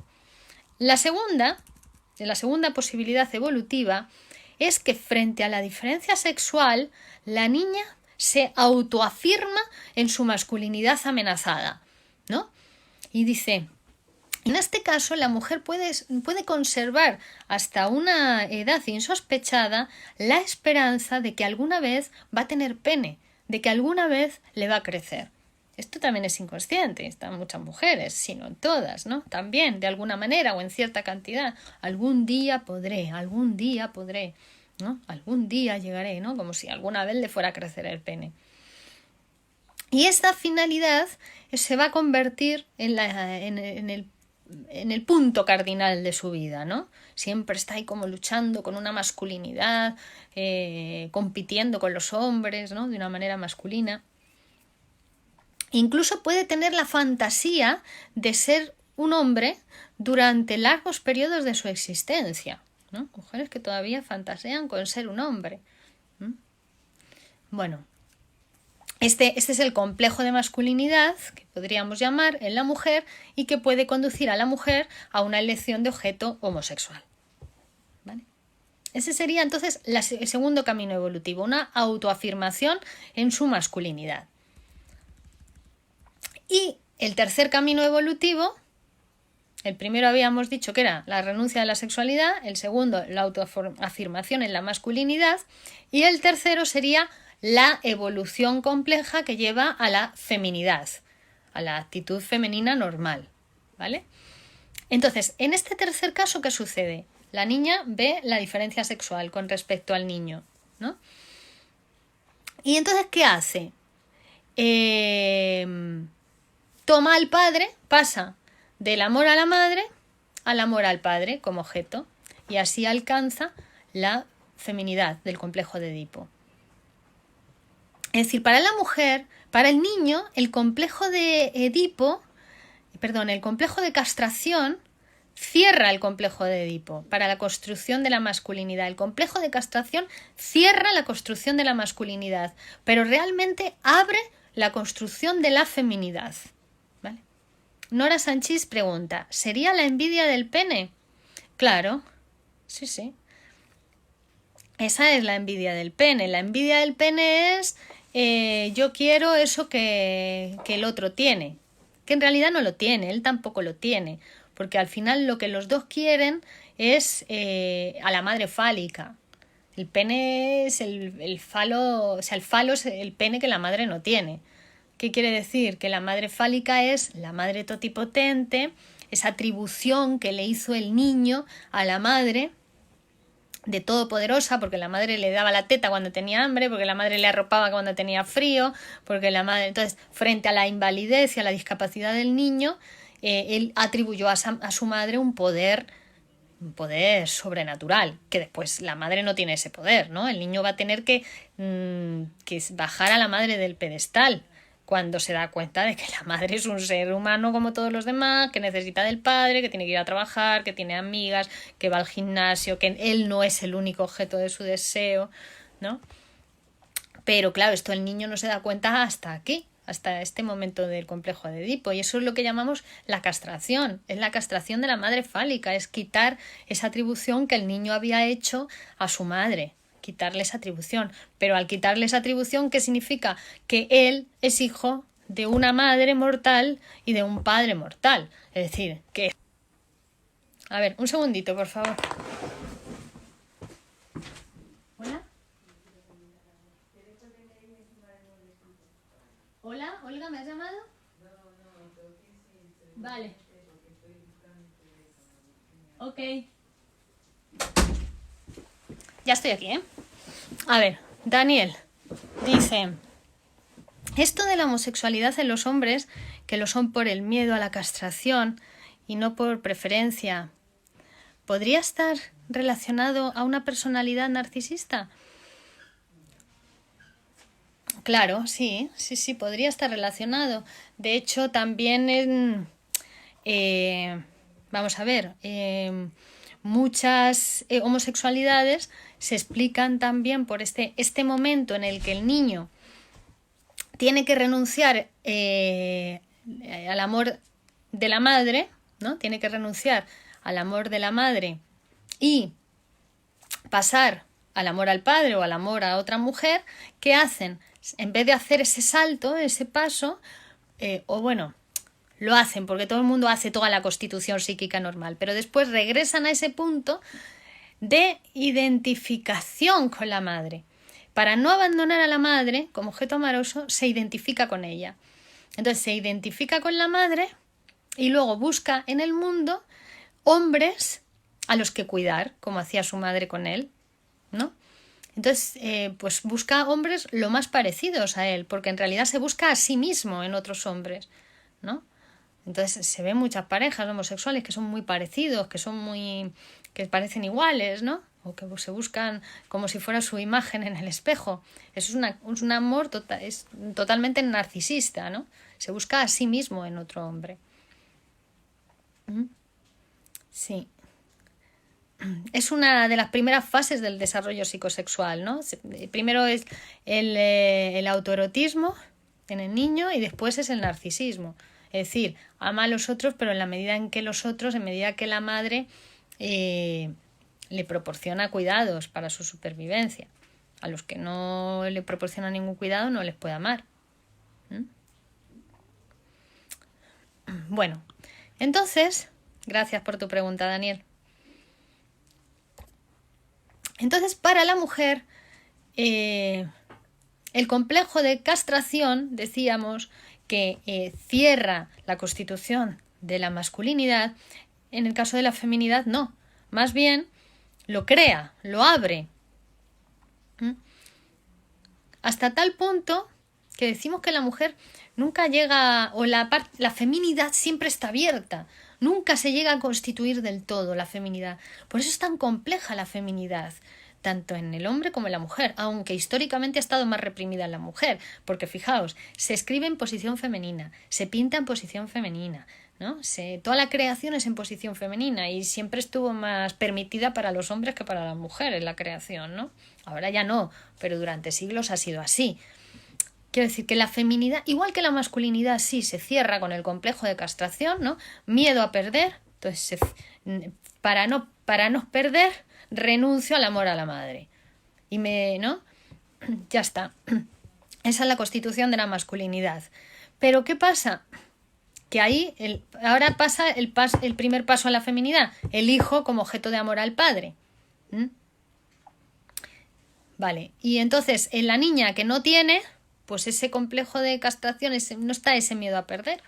La segunda posibilidad evolutiva es que frente a la diferencia sexual, la niña se autoafirma en su masculinidad amenazada, ¿no? Y dice, en este caso la mujer puede conservar hasta una edad insospechada la esperanza de que alguna vez va a tener pene, de que alguna vez le va a crecer. Esto también es inconsciente, están muchas mujeres, sino en todas, ¿no? También, de alguna manera o en cierta cantidad. Algún día podré, ¿no? Algún día llegaré, ¿no? Como si alguna vez le fuera a crecer el pene. Y esta finalidad se va a convertir en el punto cardinal de su vida, ¿no? Siempre está ahí como luchando con una masculinidad, compitiendo con los hombres, ¿no?, de una manera masculina. Incluso puede tener la fantasía de ser un hombre durante largos periodos de su existencia, ¿no? Mujeres que todavía fantasean con ser un hombre. Bueno, este es el complejo de masculinidad que podríamos llamar en la mujer y que puede conducir a la mujer a una elección de objeto homosexual, ¿vale? Ese sería entonces el segundo camino evolutivo, una autoafirmación en su masculinidad. Y el tercer camino evolutivo, el primero habíamos dicho que era la renuncia a la sexualidad, el segundo la autoafirmación en la masculinidad y el tercero sería la evolución compleja que lleva a la feminidad, a la actitud femenina normal, ¿vale? Entonces, en este tercer caso, ¿qué sucede? La niña ve la diferencia sexual con respecto al niño, ¿no? Y entonces, ¿qué hace? Toma al padre, pasa del amor a la madre al amor al padre como objeto y así alcanza la feminidad del complejo de Edipo. Es decir, para la mujer, para el niño, el complejo de Edipo, el complejo de castración cierra el complejo de Edipo para la construcción de la masculinidad. El complejo de castración cierra la construcción de la masculinidad, pero realmente abre la construcción de la feminidad. ¿Vale? Nora Sanchís pregunta, ¿sería la envidia del pene? Claro, sí. Esa es la envidia del pene. La envidia del pene es yo quiero eso que el otro tiene, que en realidad no lo tiene, él tampoco lo tiene, porque al final lo que los dos quieren es a la madre fálica. El pene es el falo, o sea, el falo es el pene que la madre no tiene. ¿Qué quiere decir? Que la madre fálica es la madre totipotente, esa atribución que le hizo el niño a la madre de todopoderosa, porque la madre le daba la teta cuando tenía hambre, porque la madre le arropaba cuando tenía frío, porque la madre, entonces, frente a la invalidez y a la discapacidad del niño, él atribuyó a su madre un poder sobrenatural, que después la madre no tiene ese poder, ¿no? El niño va a tener que bajar a la madre del pedestal cuando se da cuenta de que la madre es un ser humano como todos los demás, que necesita del padre, que tiene que ir a trabajar, que tiene amigas, que va al gimnasio, que él no es el único objeto de su deseo, ¿no? Pero claro, esto el niño no se da cuenta hasta aquí, hasta este momento del complejo de Edipo, y eso es lo que llamamos la castración, es la castración de la madre fálica, es quitar esa atribución que el niño había hecho a su madre, quitarle esa atribución. Pero al quitarle esa atribución, ¿qué significa? Que él es hijo de una madre mortal y de un padre mortal. Es decir, que... A ver, un segundito, por favor. ¿Hola? ¿Hola? ¿Olga, me has llamado? Vale. Ok. Ya estoy aquí, ¿eh? A ver, Daniel dice, esto de la homosexualidad en los hombres, que lo son por el miedo a la castración y no por preferencia, ¿podría estar relacionado a una personalidad narcisista? Claro, sí, podría estar relacionado. De hecho, también vamos a ver, muchas homosexualidades se explican también por este momento en el que el niño tiene que renunciar al amor de la madre, ¿no? Tiene que renunciar al amor de la madre y pasar al amor al padre o al amor a otra mujer. ¿Qué hacen? En vez de hacer ese salto, ese paso, lo hacen porque todo el mundo hace toda la constitución psíquica normal, pero después regresan a ese punto de identificación con la madre. Para no abandonar a la madre como objeto amoroso, se identifica con ella. Entonces se identifica con la madre y luego busca en el mundo hombres a los que cuidar, como hacía su madre con él, ¿no? Entonces, pues busca hombres lo más parecidos a él, porque en realidad se busca a sí mismo en otros hombres, ¿no? Entonces se ven muchas parejas homosexuales que son muy parecidos, que parecen iguales, ¿no? O que se buscan como si fuera su imagen en el espejo. Eso es un amor es totalmente narcisista, ¿no? Se busca a sí mismo en otro hombre. Sí. Es una de las primeras fases del desarrollo psicosexual, ¿no? Primero es el autoerotismo en el niño y después es el narcisismo. Es decir, ama a los otros, pero en la medida en que en medida que la madre le proporciona cuidados para su supervivencia. A los que no le proporciona ningún cuidado no les puede amar. Bueno, entonces, gracias por tu pregunta, Daniel. Entonces, para la mujer, el complejo de castración, decíamos, que cierra la constitución de la masculinidad. En el caso de la feminidad, no. Más bien, lo crea, lo abre. Hasta tal punto que decimos que la mujer nunca llega, o la feminidad siempre está abierta. Nunca se llega a constituir del todo la feminidad. Por eso es tan compleja la feminidad, tanto en el hombre como en la mujer, aunque históricamente ha estado más reprimida en la mujer, porque fijaos, se escribe en posición femenina, se pinta en posición femenina, ¿no? Toda la creación es en posición femenina y siempre estuvo más permitida para los hombres que para las mujeres la creación, ¿no? Ahora ya no, pero durante siglos ha sido así. Quiero decir que la feminidad, igual que la masculinidad, sí se cierra con el complejo de castración, ¿no? Miedo a perder, entonces para no perder renuncio al amor a la madre. ¿No? Ya está. Esa es la constitución de la masculinidad. Pero ¿qué pasa? Que ahí ahora pasa el primer paso a la feminidad, el hijo como objeto de amor al padre. Vale, y entonces en la niña que no tiene, pues ese complejo de castración, no está ese miedo a perder.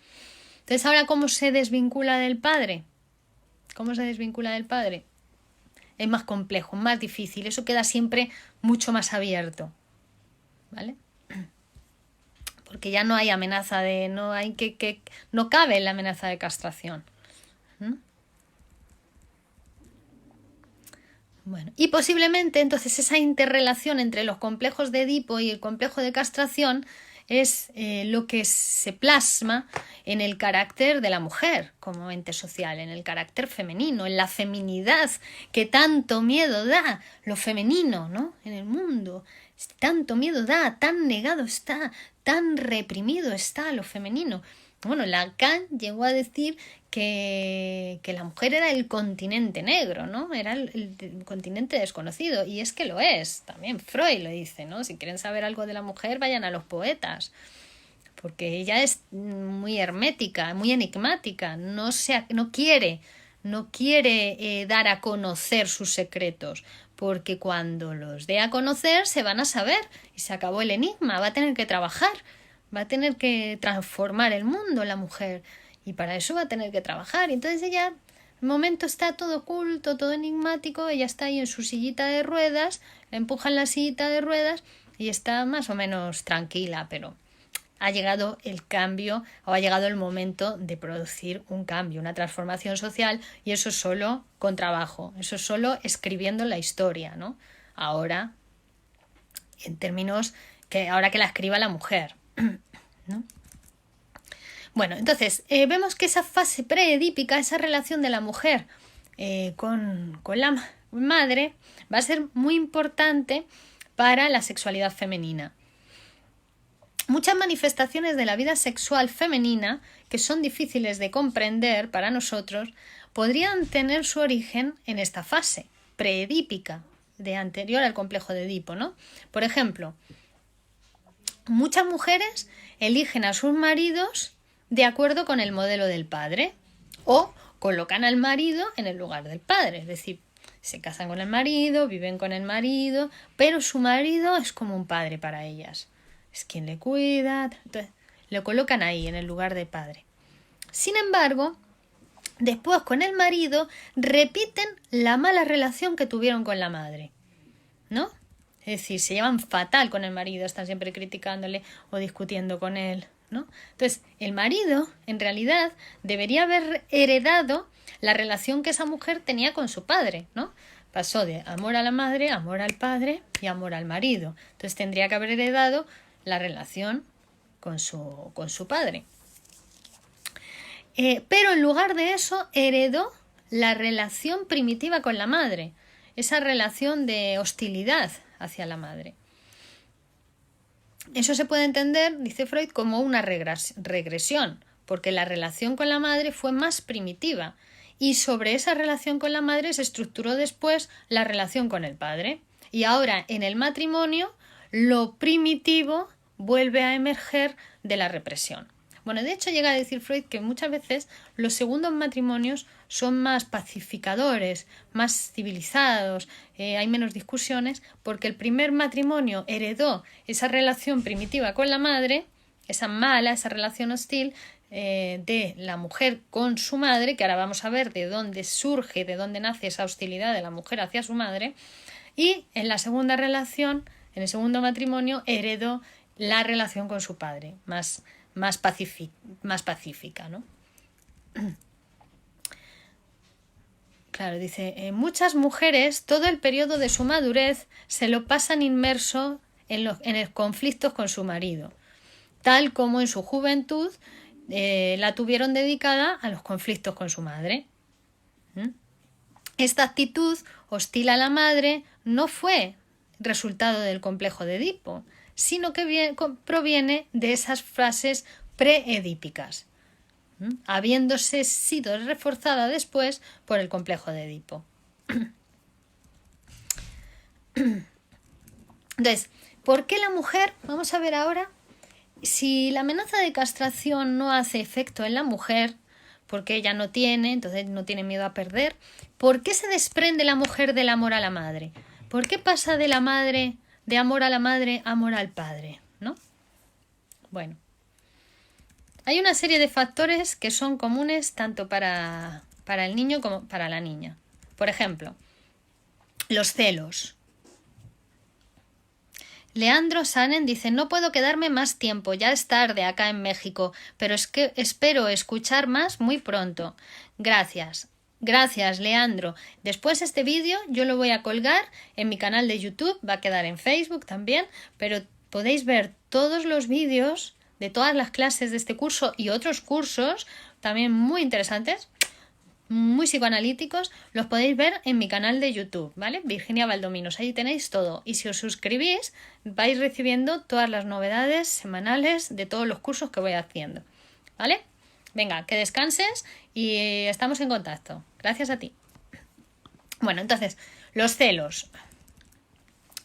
Entonces ahora ¿cómo se desvincula del padre? ¿Cómo se desvincula del padre? Es más complejo, más difícil, eso queda siempre mucho más abierto, ¿vale? Porque ya no hay amenaza no cabe la amenaza de castración. Bueno, y posiblemente entonces esa interrelación entre los complejos de Edipo y el complejo de castración es lo que se plasma en el carácter de la mujer como ente social, en el carácter femenino, en la feminidad que tanto miedo da, lo femenino, ¿no? En el mundo, tanto miedo da, tan negado está, tan reprimido está lo femenino. Bueno, Lacan llegó a decir que la mujer era el continente negro, ¿no? Era el continente desconocido, y es que lo es, también Freud lo dice, ¿no? Si quieren saber algo de la mujer, vayan a los poetas, porque ella es muy hermética, muy enigmática, no quiere dar a conocer sus secretos, porque cuando los dé a conocer se van a saber y se acabó el enigma, va a tener que trabajar. Va a tener que transformar el mundo la mujer y para eso va a tener que trabajar. Y entonces ella, el momento está todo oculto, todo enigmático, ella está ahí en su sillita de ruedas, la empujan la sillita de ruedas y está más o menos tranquila, pero ha llegado el cambio o ha llegado el momento de producir un cambio, una transformación social, y eso solo con trabajo, eso solo escribiendo la historia, ¿no? Ahora, en términos ahora que la escriba la mujer, ¿no? Bueno, entonces vemos que esa fase preedípica, esa relación de la mujer con la madre, va a ser muy importante para la sexualidad femenina. Muchas manifestaciones de la vida sexual femenina, que son difíciles de comprender para nosotros, podrían tener su origen en esta fase preedípica, de anterior al complejo de Edipo, ¿no? Por ejemplo, muchas mujeres eligen a sus maridos de acuerdo con el modelo del padre o colocan al marido en el lugar del padre, es decir, se casan con el marido, viven con el marido, pero su marido es como un padre para ellas, es quien le cuida, entonces lo colocan ahí en el lugar del padre. Sin embargo, después con el marido repiten la mala relación que tuvieron con la madre, ¿no? Es decir, se llevan fatal con el marido, están siempre criticándole o discutiendo con él, ¿no? Entonces, el marido, en realidad, debería haber heredado la relación que esa mujer tenía con su padre, ¿no? Pasó de amor a la madre, amor al padre y amor al marido. Entonces, tendría que haber heredado la relación con su padre. Pero en lugar de eso, heredó la relación primitiva con la madre, esa relación de hostilidad hacia la madre. Eso se puede entender, dice Freud, como una regresión, porque la relación con la madre fue más primitiva y sobre esa relación con la madre se estructuró después la relación con el padre. Y ahora en el matrimonio lo primitivo vuelve a emerger de la represión. Bueno, de hecho llega a decir Freud que muchas veces los segundos matrimonios son más pacificadores, más civilizados, hay menos discusiones, porque el primer matrimonio heredó esa relación primitiva con la madre, esa relación hostil de la mujer con su madre, que ahora vamos a ver de dónde surge, de dónde nace esa hostilidad de la mujer hacia su madre, y en la segunda relación, en el segundo matrimonio, heredó la relación con su padre, más pacífica, ¿no? Claro, dice, muchas mujeres todo el periodo de su madurez se lo pasan inmerso en los conflictos con su marido, tal como en su juventud la tuvieron dedicada a los conflictos con su madre. ¿Mm? Esta actitud hostil a la madre no fue resultado del complejo de Edipo, sino que proviene de esas frases preedípicas, habiéndose sido reforzada después por el complejo de Edipo. Entonces, ¿por qué la mujer? Vamos a ver ahora, si la amenaza de castración no hace efecto en la mujer, porque ella no tiene, entonces no tiene miedo a perder, ¿por qué se desprende la mujer del amor a la madre? ¿Por qué pasa de la madre, de amor a la madre, a amor al padre? ¿No? Bueno, hay una serie de factores que son comunes tanto para el niño como para la niña. Por ejemplo, los celos. Leandro Sanen dice, no puedo quedarme más tiempo, ya es tarde acá en México, pero es que espero escuchar más muy pronto. Gracias. Gracias, Leandro. Después este vídeo yo lo voy a colgar en mi canal de YouTube, va a quedar en Facebook también, pero podéis ver todos los vídeos de todas las clases de este curso y otros cursos también muy interesantes, muy psicoanalíticos, los podéis ver en mi canal de YouTube, ¿vale? Virginia Valdominos, ahí tenéis todo. Y si os suscribís, vais recibiendo todas las novedades semanales de todos los cursos que voy haciendo, ¿vale? Venga, que descanses y estamos en contacto. Gracias a ti. Bueno, entonces, los celos.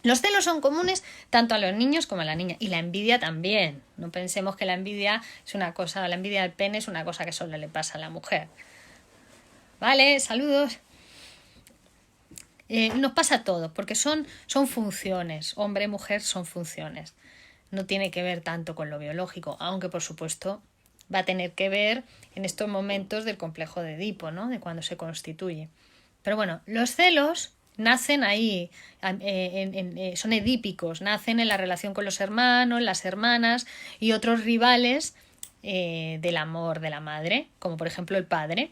Los celos son comunes tanto a los niños como a la niña. Y la envidia también. No pensemos que la envidia es una cosa, la envidia del pene es una cosa que solo le pasa a la mujer. Vale, saludos. Nos pasa todo, porque son funciones. Hombre, mujer son funciones. No tiene que ver tanto con lo biológico, aunque por supuesto va a tener que ver en estos momentos del complejo de Edipo, ¿no? De cuando se constituye. Pero bueno, los celos nacen ahí, son edípicos, nacen en la relación con los hermanos, las hermanas y otros rivales del amor de la madre, como por ejemplo el padre.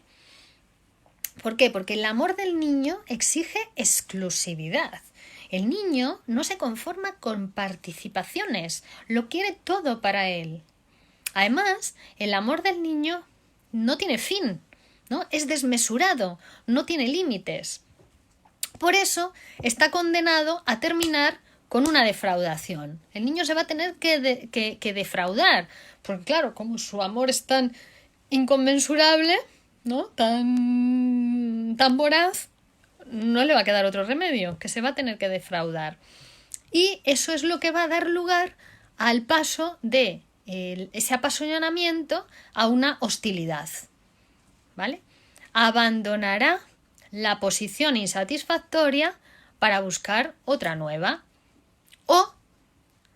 ¿Por qué? Porque el amor del niño exige exclusividad. El niño no se conforma con participaciones, lo quiere todo para él. Además, el amor del niño no tiene fin, ¿no? Es desmesurado, no tiene límites. Por eso está condenado a terminar con una defraudación. El niño se va a tener que defraudar, porque claro, como su amor es tan inconmensurable, ¿no? Tan voraz, no le va a quedar otro remedio, que se va a tener que defraudar. Y eso es lo que va a dar lugar al paso de ese apasionamiento a una hostilidad, ¿vale? Abandonará la posición insatisfactoria para buscar otra nueva, o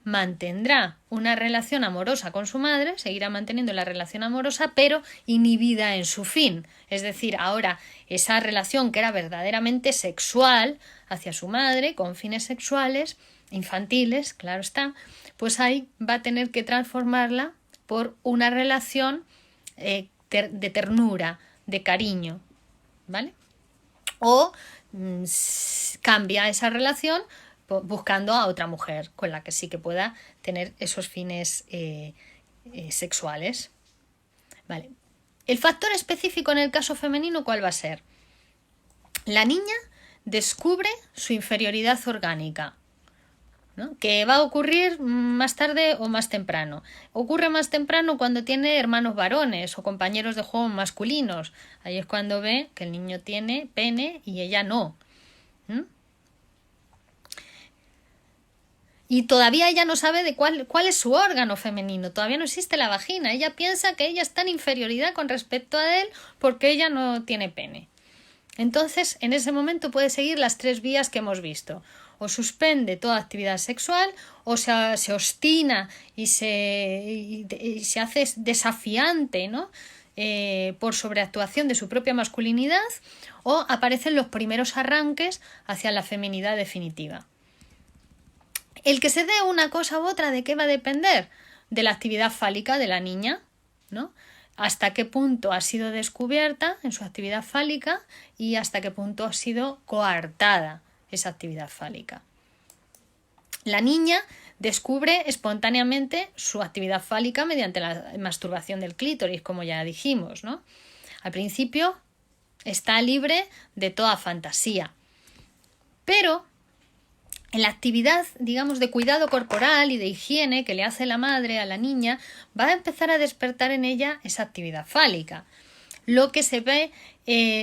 mantendrá una relación amorosa con su madre, seguirá manteniendo la relación amorosa, pero inhibida en su fin. Es decir, ahora esa relación que era verdaderamente sexual hacia su madre, con fines sexuales, infantiles, claro está, pues ahí va a tener que transformarla por una relación de ternura, de cariño, ¿vale? O cambia esa relación buscando a otra mujer con la que sí que pueda tener esos fines sexuales. Vale. El factor específico en el caso femenino, ¿cuál va a ser? La niña descubre su inferioridad orgánica, ¿no? Que va a ocurrir más tarde o más temprano. Ocurre más temprano cuando tiene hermanos varones o compañeros de juego masculinos. Ahí es cuando ve que el niño tiene pene y ella no. Y todavía ella no sabe de cuál es su órgano femenino, todavía no existe la vagina. Ella piensa que ella está en inferioridad con respecto a él porque ella no tiene pene. Entonces, en ese momento puede seguir las 3 vías que hemos visto. O suspende toda actividad sexual, o se obstina y se hace desafiante, ¿no? Por sobreactuación de su propia masculinidad, o aparecen los primeros arranques hacia la feminidad definitiva. El que se dé una cosa u otra, ¿de qué va a depender? De la actividad fálica de la niña, ¿no? hasta qué punto ha sido descubierta en su actividad fálica y hasta qué punto ha sido coartada esa actividad fálica. La niña descubre espontáneamente su actividad fálica mediante la masturbación del clítoris, como ya dijimos, ¿no? Al principio está libre de toda fantasía, pero en la actividad, digamos, de cuidado corporal y de higiene que le hace la madre a la niña, va a empezar a despertar en ella esa actividad fálica, lo que se ve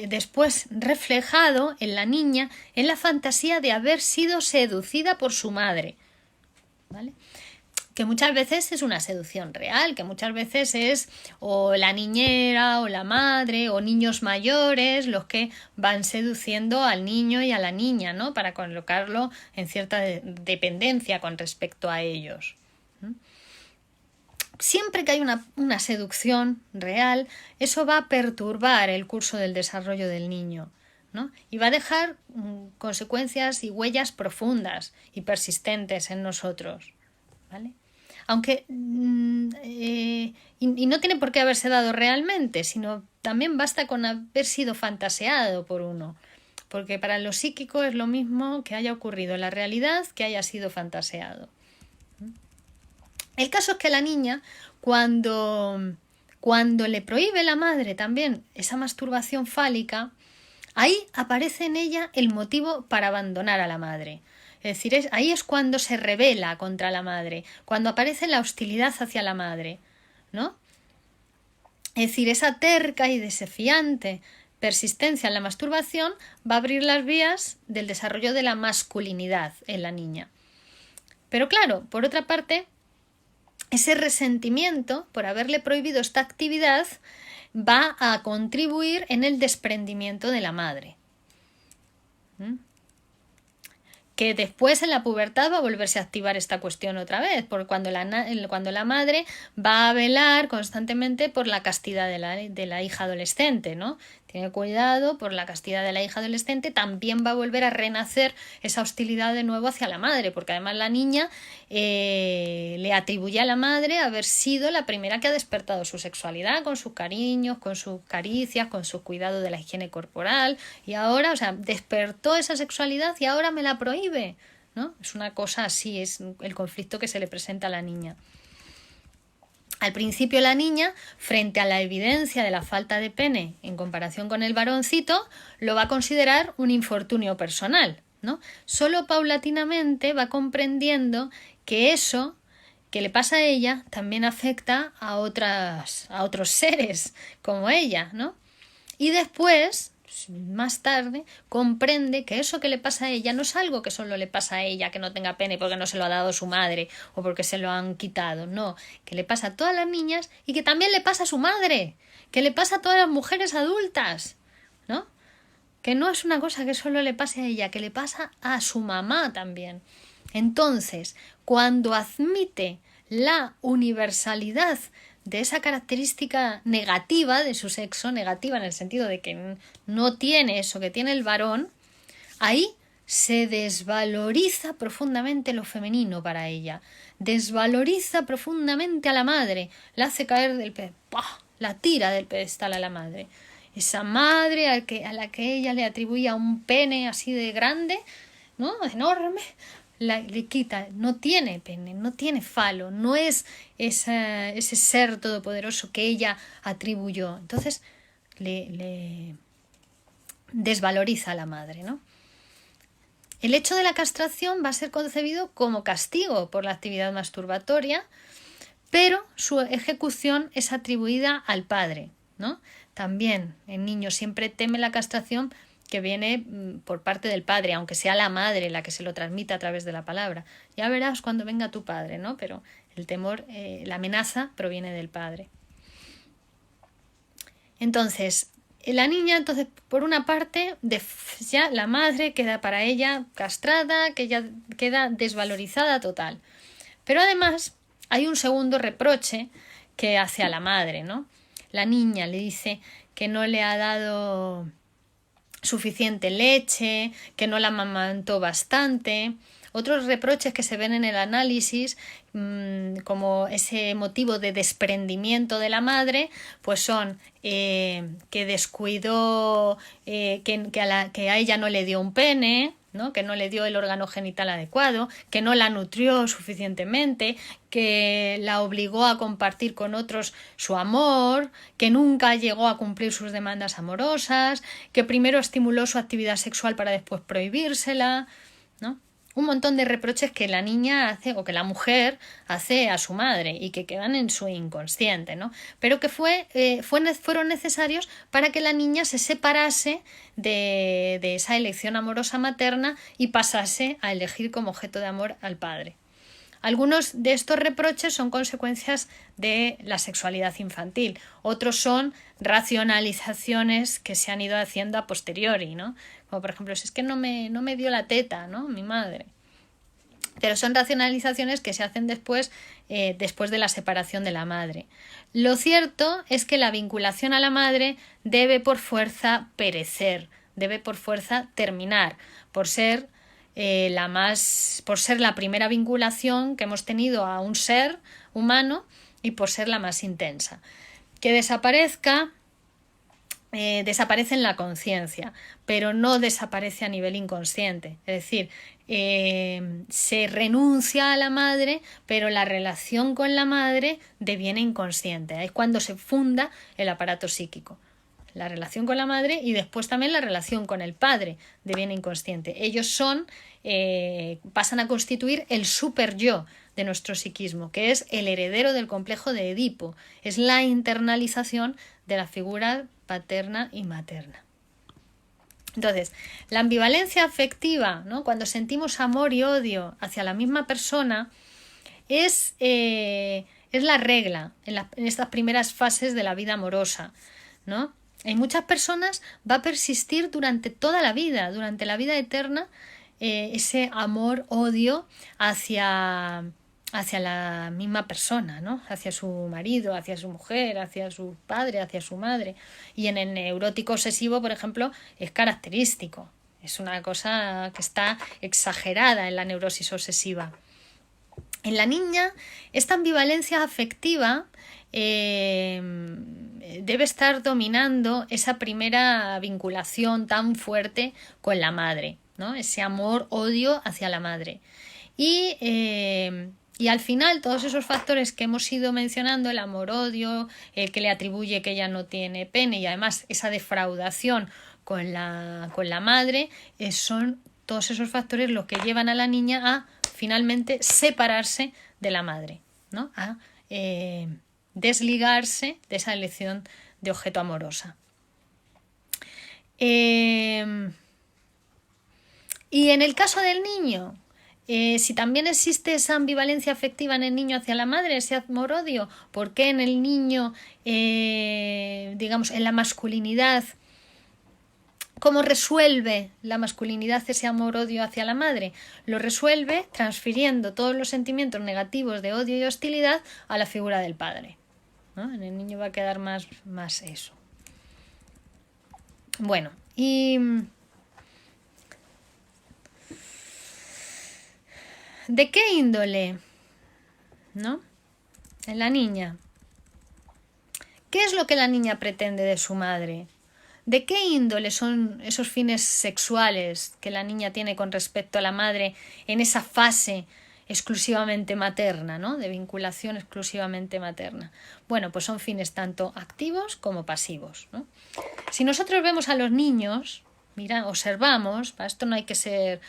después reflejado en la niña en la fantasía de haber sido seducida por su madre, ¿vale? Que muchas veces es una seducción real, que muchas veces es o la niñera o la madre o niños mayores los que van seduciendo al niño y a la niña, ¿no? Para colocarlo en cierta dependencia con respecto a ellos. Siempre que hay una seducción real, eso va a perturbar el curso del desarrollo del niño, ¿no? Y va a dejar consecuencias y huellas profundas y persistentes en nosotros, ¿vale? Aunque y no tiene por qué haberse dado realmente, sino también basta con haber sido fantaseado por uno, porque para lo psíquico es lo mismo que haya ocurrido en la realidad que haya sido fantaseado. El caso es que la niña, cuando le prohíbe la madre también esa masturbación fálica, ahí aparece en ella el motivo para abandonar a la madre. Es decir, ahí es cuando se rebela contra la madre, cuando aparece la hostilidad hacia la madre, ¿no? Es decir, esa terca y desafiante persistencia en la masturbación va a abrir las vías del desarrollo de la masculinidad en la niña. Pero claro, por otra parte, ese resentimiento por haberle prohibido esta actividad va a contribuir en el desprendimiento de la madre. Que después en la pubertad va a volverse a activar esta cuestión otra vez, porque cuando la madre va a velar constantemente por la castidad de la hija adolescente, ¿no? Tiene cuidado por la castidad de la hija adolescente, también va a volver a renacer esa hostilidad de nuevo hacia la madre, porque además la niña le atribuye a la madre haber sido la primera que ha despertado su sexualidad con sus cariños, con sus caricias, con su cuidado de la higiene corporal, y ahora, o sea, despertó esa sexualidad y ahora me la prohíbe, ¿no? Es una cosa así, es el conflicto que se le presenta a la niña. Al principio la niña, frente a la evidencia de la falta de pene en comparación con el varoncito, lo va a considerar un infortunio personal, ¿no? Solo paulatinamente va comprendiendo que eso que le pasa a ella también afecta a otros seres como ella, ¿no? Y después, más tarde, comprende que eso que le pasa a ella no es algo que solo le pasa a ella, que no tenga pene porque no se lo ha dado su madre o porque se lo han quitado, no, que le pasa a todas las niñas y que también le pasa a su madre, que le pasa a todas las mujeres adultas, ¿no? Que no es una cosa que solo le pase a ella, que le pasa a su mamá también. Entonces, cuando admite la universalidad de esa característica negativa de su sexo, negativa en el sentido de que no tiene eso que tiene el varón, ahí se desvaloriza profundamente lo femenino para ella, desvaloriza profundamente a la madre, la hace caer del la tira del pedestal a la madre. Esa madre a la que ella le atribuía un pene así de grande, ¿no? Enorme, le quita, no tiene pene, no tiene falo, no es ese ser todopoderoso que ella atribuyó. Entonces le desvaloriza a la madre, ¿no? El hecho de la castración va a ser concebido como castigo por la actividad masturbatoria, pero su ejecución es atribuida al padre, ¿no? También el niño siempre teme la castración que viene por parte del padre, aunque sea la madre la que se lo transmita a través de la palabra. Ya verás cuando venga tu padre, ¿no? Pero el temor, la amenaza proviene del padre. Entonces, la niña, por una parte, ya la madre queda para ella castrada, que ya queda desvalorizada total. Pero además hay un segundo reproche que hace a la madre, ¿no? La niña le dice que no le ha dado suficiente leche, que no la amamantó bastante, Otros reproches que se ven en el análisis, como ese motivo de desprendimiento de la madre, pues son que descuidó, que a ella no le dio un pene, ¿no? Que no le dio el órgano genital adecuado, que no la nutrió suficientemente, que la obligó a compartir con otros su amor, que nunca llegó a cumplir sus demandas amorosas, que primero estimuló su actividad sexual para después prohibírsela, ¿no? Un montón de reproches que la niña hace o que la mujer hace a su madre y que quedan en su inconsciente, ¿no? Pero que fueron necesarios para que la niña se separase de esa elección amorosa materna y pasase a elegir como objeto de amor al padre. Algunos de estos reproches son consecuencias de la sexualidad infantil, otros son racionalizaciones que se han ido haciendo a posteriori, ¿no? Como por ejemplo, si es que no me dio la teta, ¿no? Mi madre. Pero son racionalizaciones que se hacen después de la separación de la madre. Lo cierto es que la vinculación a la madre debe por fuerza perecer, debe por fuerza terminar, por ser la primera vinculación que hemos tenido a un ser humano y por ser la más intensa. Que desaparezca en la conciencia, pero no desaparece a nivel inconsciente. Es decir, se renuncia a la madre, pero la relación con la madre deviene inconsciente. Es cuando se funda el aparato psíquico. La relación con la madre y después también la relación con el padre deviene inconsciente. Ellos pasan a constituir el super yo de nuestro psiquismo, que es el heredero del complejo de Edipo. Es la internalización de la figura paterna y materna. Entonces, la ambivalencia afectiva, ¿no? Cuando sentimos amor y odio hacia la misma persona, es la regla en estas primeras fases de la vida amorosa, ¿no? En muchas personas va a persistir durante toda la vida, durante la vida eterna, ese amor-odio hacia la misma persona, ¿no? Hacia su marido, hacia su mujer, hacia su padre, hacia su madre. Y en el neurótico obsesivo, por ejemplo, es característico. Es una cosa que está exagerada en la neurosis obsesiva. En la niña, esta ambivalencia afectiva debe estar dominando esa primera vinculación tan fuerte con la madre, ¿no? Ese amor-odio hacia la madre. Y al final todos esos factores que hemos ido mencionando, el amor-odio, el que le atribuye que ella no tiene pene y además esa defraudación con la madre, son todos esos factores los que llevan a la niña a finalmente separarse de la madre, ¿no? A desligarse de esa elección de objeto amorosa. Y en el caso del niño, si también existe esa ambivalencia afectiva en el niño hacia la madre, ese amor-odio, ¿por qué en el niño, digamos, en la masculinidad, cómo resuelve la masculinidad ese amor-odio hacia la madre? Lo resuelve transfiriendo todos los sentimientos negativos de odio y hostilidad a la figura del padre, ¿no? En el niño va a quedar más eso. Bueno, y ¿de qué índole? ¿No? En la niña. ¿Qué es lo que la niña pretende de su madre? ¿De qué índole son esos fines sexuales que la niña tiene con respecto a la madre en esa fase exclusivamente materna, ¿no? De vinculación exclusivamente materna? Bueno, pues son fines tanto activos como pasivos, ¿no? Si nosotros vemos a los niños, observamos, para esto no hay que ser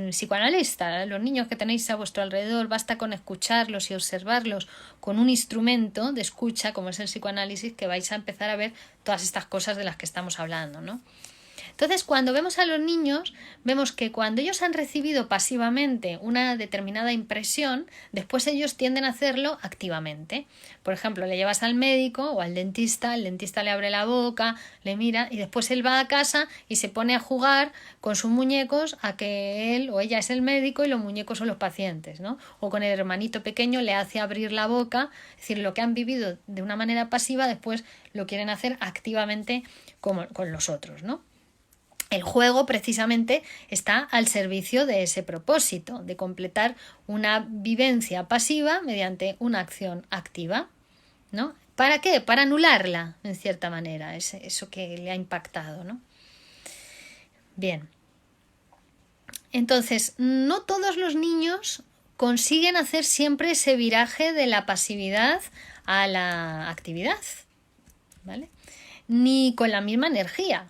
psicoanalista, los niños que tenéis a vuestro alrededor, basta con escucharlos y observarlos con un instrumento de escucha, como es el psicoanálisis, que vais a empezar a ver todas estas cosas de las que estamos hablando, ¿no? Entonces, cuando vemos a los niños, vemos que cuando ellos han recibido pasivamente una determinada impresión, después ellos tienden a hacerlo activamente. Por ejemplo, le llevas al médico o al dentista, el dentista le abre la boca, le mira y después él va a casa y se pone a jugar con sus muñecos a que él o ella es el médico y los muñecos son los pacientes, ¿no? O con el hermanito pequeño le hace abrir la boca, es decir, lo que han vivido de una manera pasiva después lo quieren hacer activamente con los otros, ¿no? El juego precisamente está al servicio de ese propósito, de completar una vivencia pasiva mediante una acción activa, ¿no? ¿Para qué? Para anularla, en cierta manera, eso que le ha impactado, ¿no? Bien. Entonces, no todos los niños consiguen hacer siempre ese viraje de la pasividad a la actividad, ¿vale? Ni con la misma energía.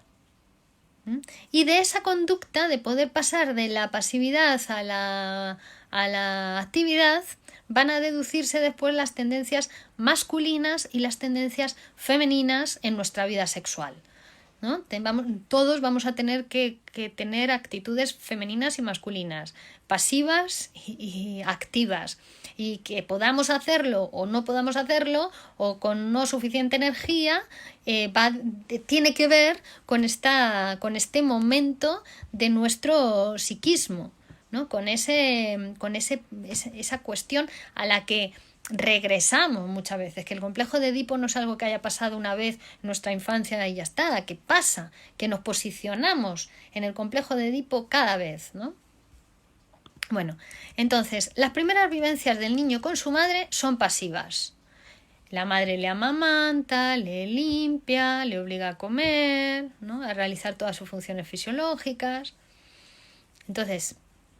Y de esa conducta de poder pasar de la pasividad a la actividad van a deducirse después las tendencias masculinas y las tendencias femeninas en nuestra vida sexual, ¿no? Todos vamos a tener que tener actitudes femeninas y masculinas, pasivas y activas, y que podamos hacerlo o no podamos hacerlo o con no suficiente energía tiene que ver con este momento de nuestro psiquismo, ¿no? Con esa cuestión a la que regresamos muchas veces, que el complejo de Edipo no es algo que haya pasado una vez en nuestra infancia y ya está, que pasa, que nos posicionamos en el complejo de Edipo cada vez, ¿no? Bueno, entonces, las primeras vivencias del niño con su madre son pasivas. La madre le amamanta, le limpia, le obliga a comer, ¿no? A realizar todas sus funciones fisiológicas. Entonces,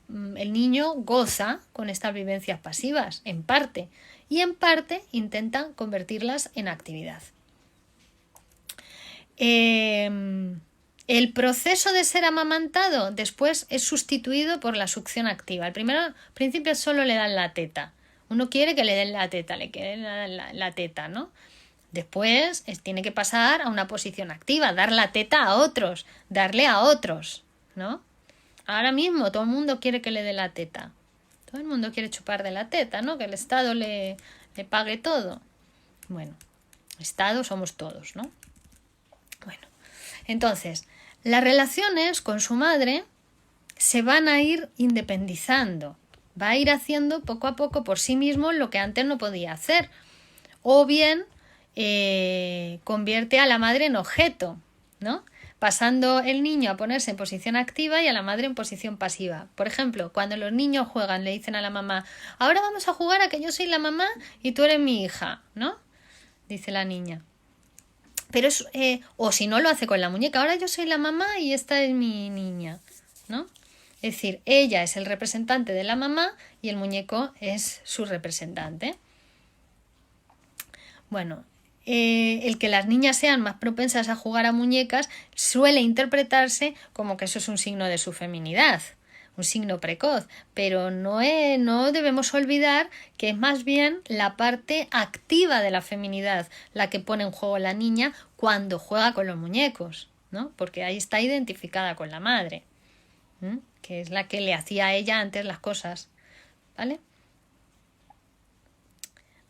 el niño goza con estas vivencias pasivas, en parte, y en parte intenta convertirlas en actividad. El proceso de ser amamantado después es sustituido por la succión activa. Al principio solo le dan la teta. Uno quiere que le den la teta, le quieren la teta, ¿no? Después tiene que pasar a una posición activa, dar la teta a otros, darle a otros, ¿no? Ahora mismo todo el mundo quiere que le dé la teta. Todo el mundo quiere chupar de la teta, ¿no? Que el Estado le pague todo. Bueno, Estado somos todos, ¿no? Bueno, entonces, las relaciones con su madre se van a ir independizando. Va a ir haciendo poco a poco por sí mismo lo que antes no podía hacer. O bien convierte a la madre en objeto, ¿no? Pasando el niño a ponerse en posición activa y a la madre en posición pasiva. Por ejemplo, cuando los niños juegan, le dicen a la mamá, ahora vamos a jugar a que yo soy la mamá y tú eres mi hija, ¿no? Dice la niña. Pero o si no, lo hace con la muñeca, ahora yo soy la mamá y esta es mi niña, ¿no? Es decir, ella es el representante de la mamá y el muñeco es su representante. Bueno, el que las niñas sean más propensas a jugar a muñecas suele interpretarse como que eso es un signo de su feminidad, un signo precoz, pero no debemos olvidar que es más bien la parte activa de la feminidad la que pone en juego la niña cuando juega con los muñecos, ¿no? Porque ahí está identificada con la madre, que es la que le hacía a ella antes las cosas, ¿vale?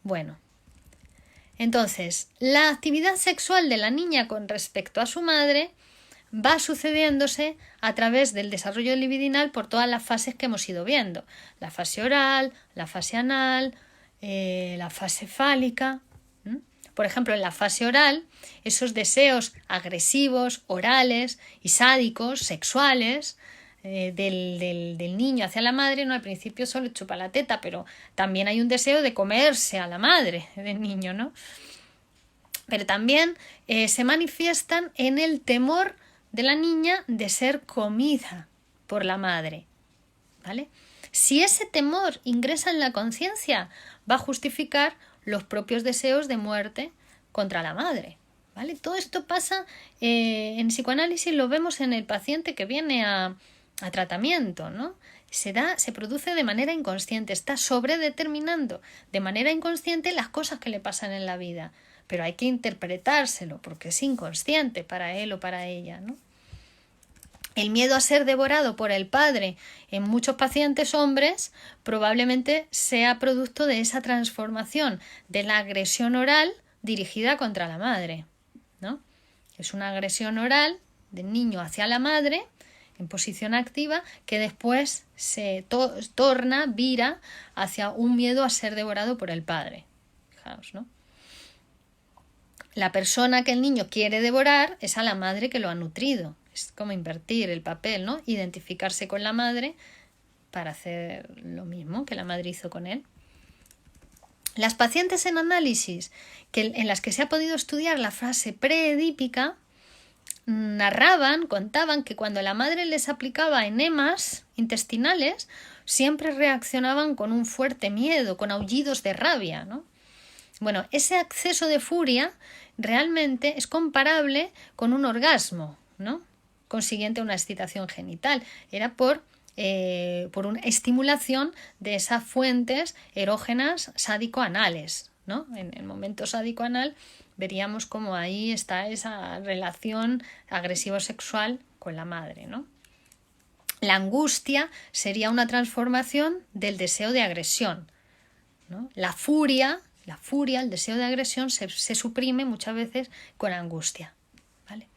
Bueno. Entonces, la actividad sexual de la niña con respecto a su madre va sucediéndose a través del desarrollo libidinal por todas las fases que hemos ido viendo. La fase oral, la fase anal, la fase fálica. Por ejemplo, en la fase oral, esos deseos agresivos, orales y sádicos, sexuales, del niño hacia la madre, no, al principio solo chupa la teta, pero también hay un deseo de comerse a la madre del niño, ¿no? Pero también se manifiestan en el temor de la niña de ser comida por la madre, ¿vale? Si ese temor ingresa en la conciencia, va a justificar los propios deseos de muerte contra la madre, ¿vale? Todo esto pasa en psicoanálisis, lo vemos en el paciente que viene a tratamiento, ¿no? Se produce de manera inconsciente, está sobredeterminando de manera inconsciente las cosas que le pasan en la vida, pero hay que interpretárselo porque es inconsciente para él o para ella, ¿no? El miedo a ser devorado por el padre en muchos pacientes hombres probablemente sea producto de esa transformación de la agresión oral dirigida contra la madre, ¿no? Es una agresión oral del niño hacia la madre en posición activa que después se vira hacia un miedo a ser devorado por el padre. Fijaos, ¿no? La persona que el niño quiere devorar es a la madre que lo ha nutrido Es como invertir el papel, ¿no? Identificarse con la madre para hacer lo mismo que la madre hizo con él. Las pacientes en análisis en las que se ha podido estudiar la fase preedípica contaban que cuando la madre les aplicaba enemas intestinales, siempre reaccionaban con un fuerte miedo, con aullidos de rabia, ¿no? Bueno, ese acceso de furia realmente es comparable con un orgasmo, ¿no? Consiguiente a una excitación genital. Era por una estimulación de esas fuentes erógenas sádico-anales, ¿no? En el momento sádico-anal veríamos cómo ahí está esa relación agresivo-sexual con la madre, ¿no? La angustia sería una transformación del deseo de agresión, ¿no? La furia, el deseo de agresión se suprime muchas veces con angustia, ¿vale?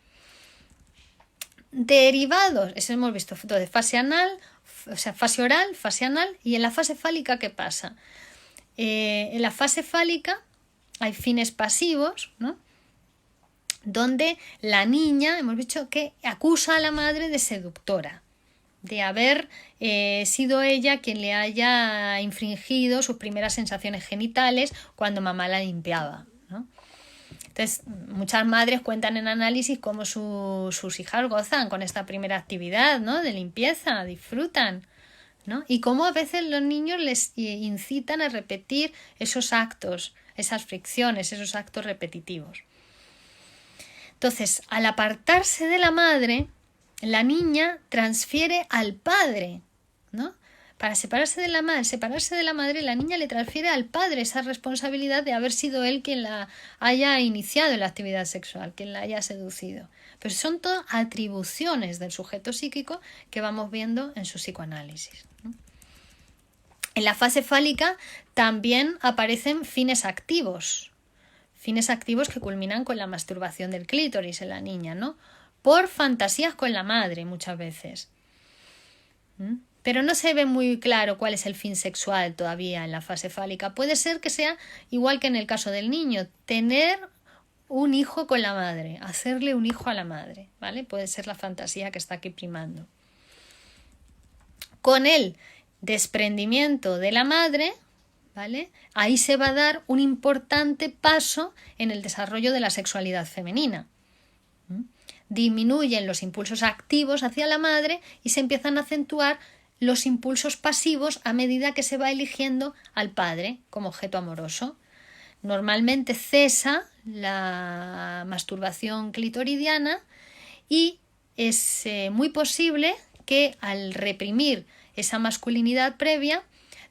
Derivados, eso hemos visto, de fase anal, o sea, fase oral, fase anal, y en la fase fálica, ¿qué pasa? En la fase fálica hay fines pasivos, ¿no? Donde la niña, hemos dicho que acusa a la madre de seductora, de haber sido ella quien le haya infringido sus primeras sensaciones genitales cuando mamá la limpiaba, ¿no? Entonces, muchas madres cuentan en análisis cómo sus hijas gozan con esta primera actividad, ¿no? De limpieza, disfrutan, ¿no? Y cómo a veces los niños les incitan a repetir esos actos, esas fricciones, esos actos repetitivos. Entonces, al apartarse de la madre, la niña transfiere al padre, ¿no? Para separarse de la madre, la niña le transfiere al padre esa responsabilidad de haber sido él quien la haya iniciado en la actividad sexual, quien la haya seducido. Pero son todas atribuciones del sujeto psíquico que vamos viendo en su psicoanálisis, ¿no? En la fase fálica también aparecen fines activos que culminan con la masturbación del clítoris en la niña, ¿no? Por fantasías con la madre muchas veces. Pero no se ve muy claro cuál es el fin sexual todavía en la fase fálica. Puede ser que sea igual que en el caso del niño, tener un hijo con la madre, hacerle un hijo a la madre, ¿vale? Puede ser la fantasía que está aquí primando. Con el desprendimiento de la madre, ¿vale? Ahí se va a dar un importante paso en el desarrollo de la sexualidad femenina. Disminuyen los impulsos activos hacia la madre y se empiezan a acentuar los impulsos pasivos a medida que se va eligiendo al padre como objeto amoroso. Normalmente cesa la masturbación clitoridiana y es muy posible que al reprimir esa masculinidad previa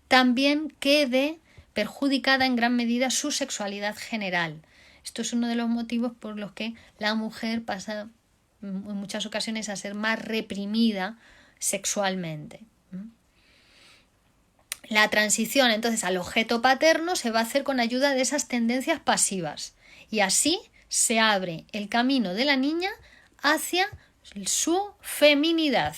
también quede perjudicada en gran medida su sexualidad general. Esto es uno de los motivos por los que la mujer pasa en muchas ocasiones a ser más reprimida sexualmente. La transición entonces al objeto paterno se va a hacer con ayuda de esas tendencias pasivas y así se abre el camino de la niña hacia su feminidad.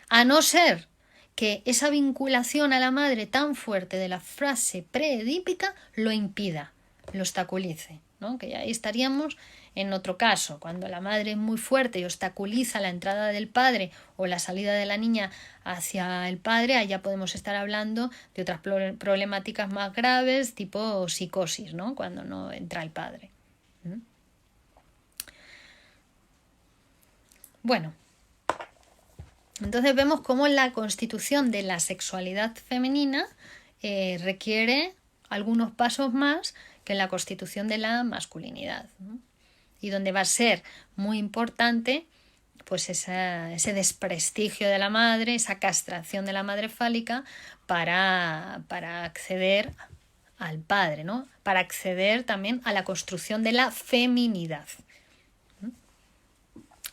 A no ser que esa vinculación a la madre tan fuerte de la fase preedípica lo impida, lo obstaculice, ¿no? Que ya ahí estaríamos en otro caso, cuando la madre es muy fuerte y obstaculiza la entrada del padre o la salida de la niña hacia el padre, ahí ya podemos estar hablando de otras problemáticas más graves, tipo psicosis, ¿no? Cuando no entra el padre. Bueno, entonces vemos cómo la constitución de la sexualidad femenina requiere algunos pasos más que la constitución de la masculinidad, ¿no? Y donde va a ser muy importante pues ese desprestigio de la madre, esa castración de la madre fálica para acceder al padre, ¿no? Para acceder también a la construcción de la feminidad.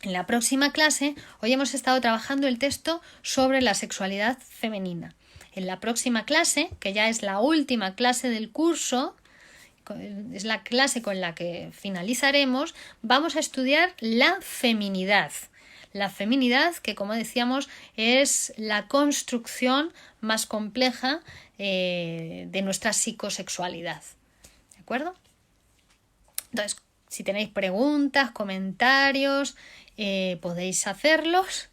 En la próxima clase, hoy hemos estado trabajando el texto sobre la sexualidad femenina. En la próxima clase, que ya es la última clase del curso, es la clase con la que finalizaremos, vamos a estudiar la feminidad. La feminidad, que como decíamos, es la construcción más compleja de nuestra psicosexualidad. ¿De acuerdo? Entonces, Si tenéis preguntas, comentarios, podéis hacerlos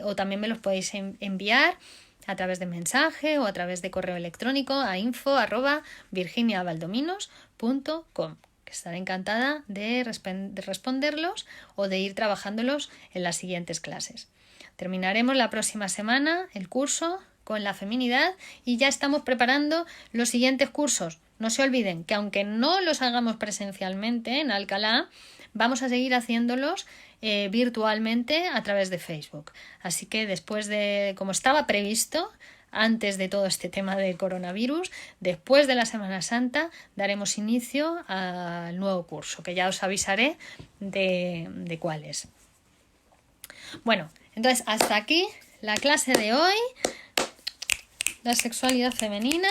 o también me los podéis enviar a través de mensaje o a través de correo electrónico a info@virginiavaldominos.com, que estaré encantada de responderlos o de ir trabajándolos en las siguientes clases. Terminaremos la próxima semana el curso con la feminidad y ya estamos preparando los siguientes cursos. No se olviden que aunque no los hagamos presencialmente en Alcalá, vamos a seguir haciéndolos virtualmente a través de Facebook. Así que después de, como estaba previsto, antes de todo este tema del coronavirus, después de la Semana Santa, daremos inicio al nuevo curso, que ya os avisaré de cuál es. Bueno, entonces hasta aquí la clase de hoy, la sexualidad femenina.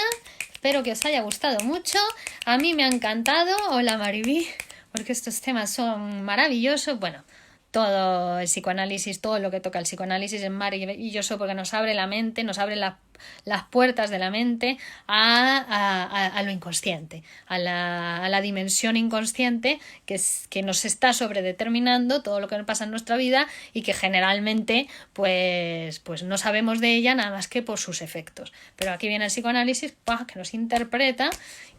Espero que os haya gustado mucho. A mí me ha encantado. Hola Maribí, porque estos temas son maravillosos. Bueno, todo el psicoanálisis, todo lo que toca el psicoanálisis es maravilloso porque nos abre la mente, nos abre las puertas de la mente a lo inconsciente, a la dimensión inconsciente que nos está sobredeterminando todo lo que nos pasa en nuestra vida y que generalmente pues no sabemos de ella nada más que por sus efectos. Pero aquí viene el psicoanálisis que nos interpreta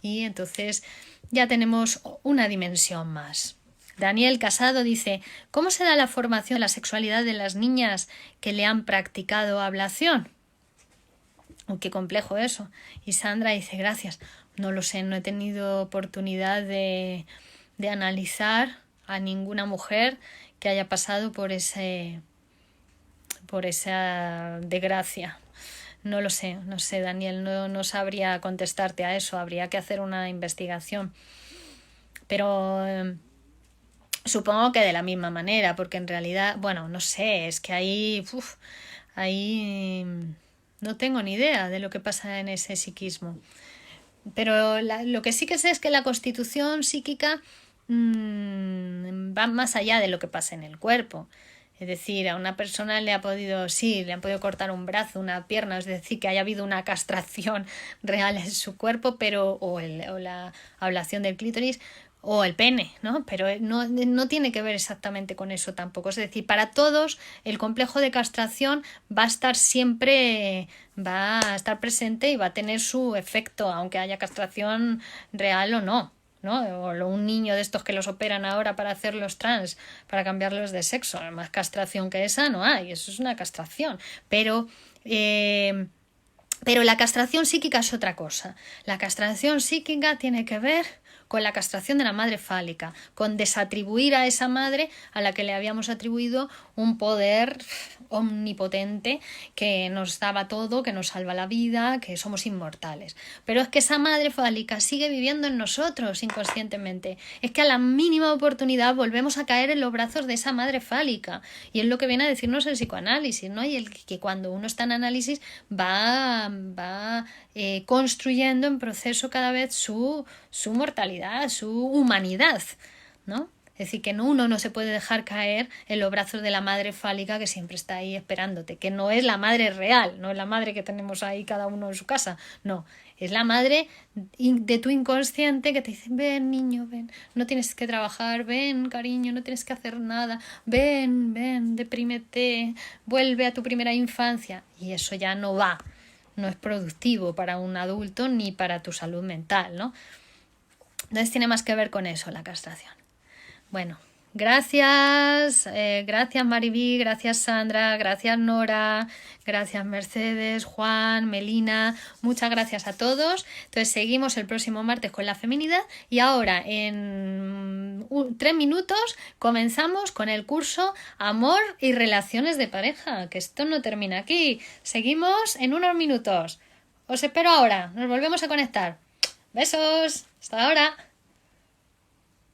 y entonces ya tenemos una dimensión más. Daniel Casado dice: ¿cómo se da la formación de la sexualidad de las niñas que le han practicado ablación? Qué complejo eso. Y Sandra dice: gracias. No lo sé, no he tenido oportunidad de analizar a ninguna mujer que haya pasado por esa desgracia. No lo sé, Daniel, no sabría contestarte a eso. Habría que hacer una investigación. Pero supongo que de la misma manera, porque en realidad, bueno, no sé, es que ahí no tengo ni idea de lo que pasa en ese psiquismo. Pero lo que sí que sé es que la constitución psíquica va más allá de lo que pasa en el cuerpo. Es decir, a una persona le han podido cortar un brazo, una pierna, es decir, que haya habido una castración real en su cuerpo, o la ablación del clítoris, o el pene, ¿no? Pero no tiene que ver exactamente con eso tampoco. Es decir, para todos el complejo de castración va a estar presente y va a tener su efecto, aunque haya castración real o no, ¿no? O un niño de estos que los operan ahora para hacerlos trans, para cambiarlos de sexo. Más castración que esa no hay, eso es una castración. Pero la castración psíquica es otra cosa. La castración psíquica tiene que ver con la castración de la madre fálica, con desatribuir a esa madre a la que le habíamos atribuido un poder omnipotente que nos daba todo, que nos salva la vida, que somos inmortales. Pero es que esa madre fálica sigue viviendo en nosotros inconscientemente. Es que a la mínima oportunidad volvemos a caer en los brazos de esa madre fálica. Y es lo que viene a decirnos el psicoanálisis, ¿no? Y que cuando uno está en análisis va construyendo en proceso cada vez su mortalidad, su humanidad, ¿no? Es decir, que uno no se puede dejar caer en los brazos de la madre fálica que siempre está ahí esperándote, que no es la madre real, no es la madre que tenemos ahí cada uno en su casa, no, es la madre de tu inconsciente que te dice: ven niño, ven, no tienes que trabajar, ven cariño, no tienes que hacer nada, ven, deprímete, vuelve a tu primera infancia. Y eso ya no es productivo para un adulto ni para tu salud mental, ¿no? Entonces tiene más que ver con eso la castración. Bueno, gracias Maribí, gracias Sandra, gracias Nora, gracias Mercedes, Juan, Melina, muchas gracias a todos. Entonces seguimos el próximo martes con la feminidad y ahora en 3 minutos comenzamos con el curso Amor y Relaciones de Pareja, que esto no termina aquí, seguimos en unos minutos. Os espero ahora, nos volvemos a conectar. Besos, hasta ahora.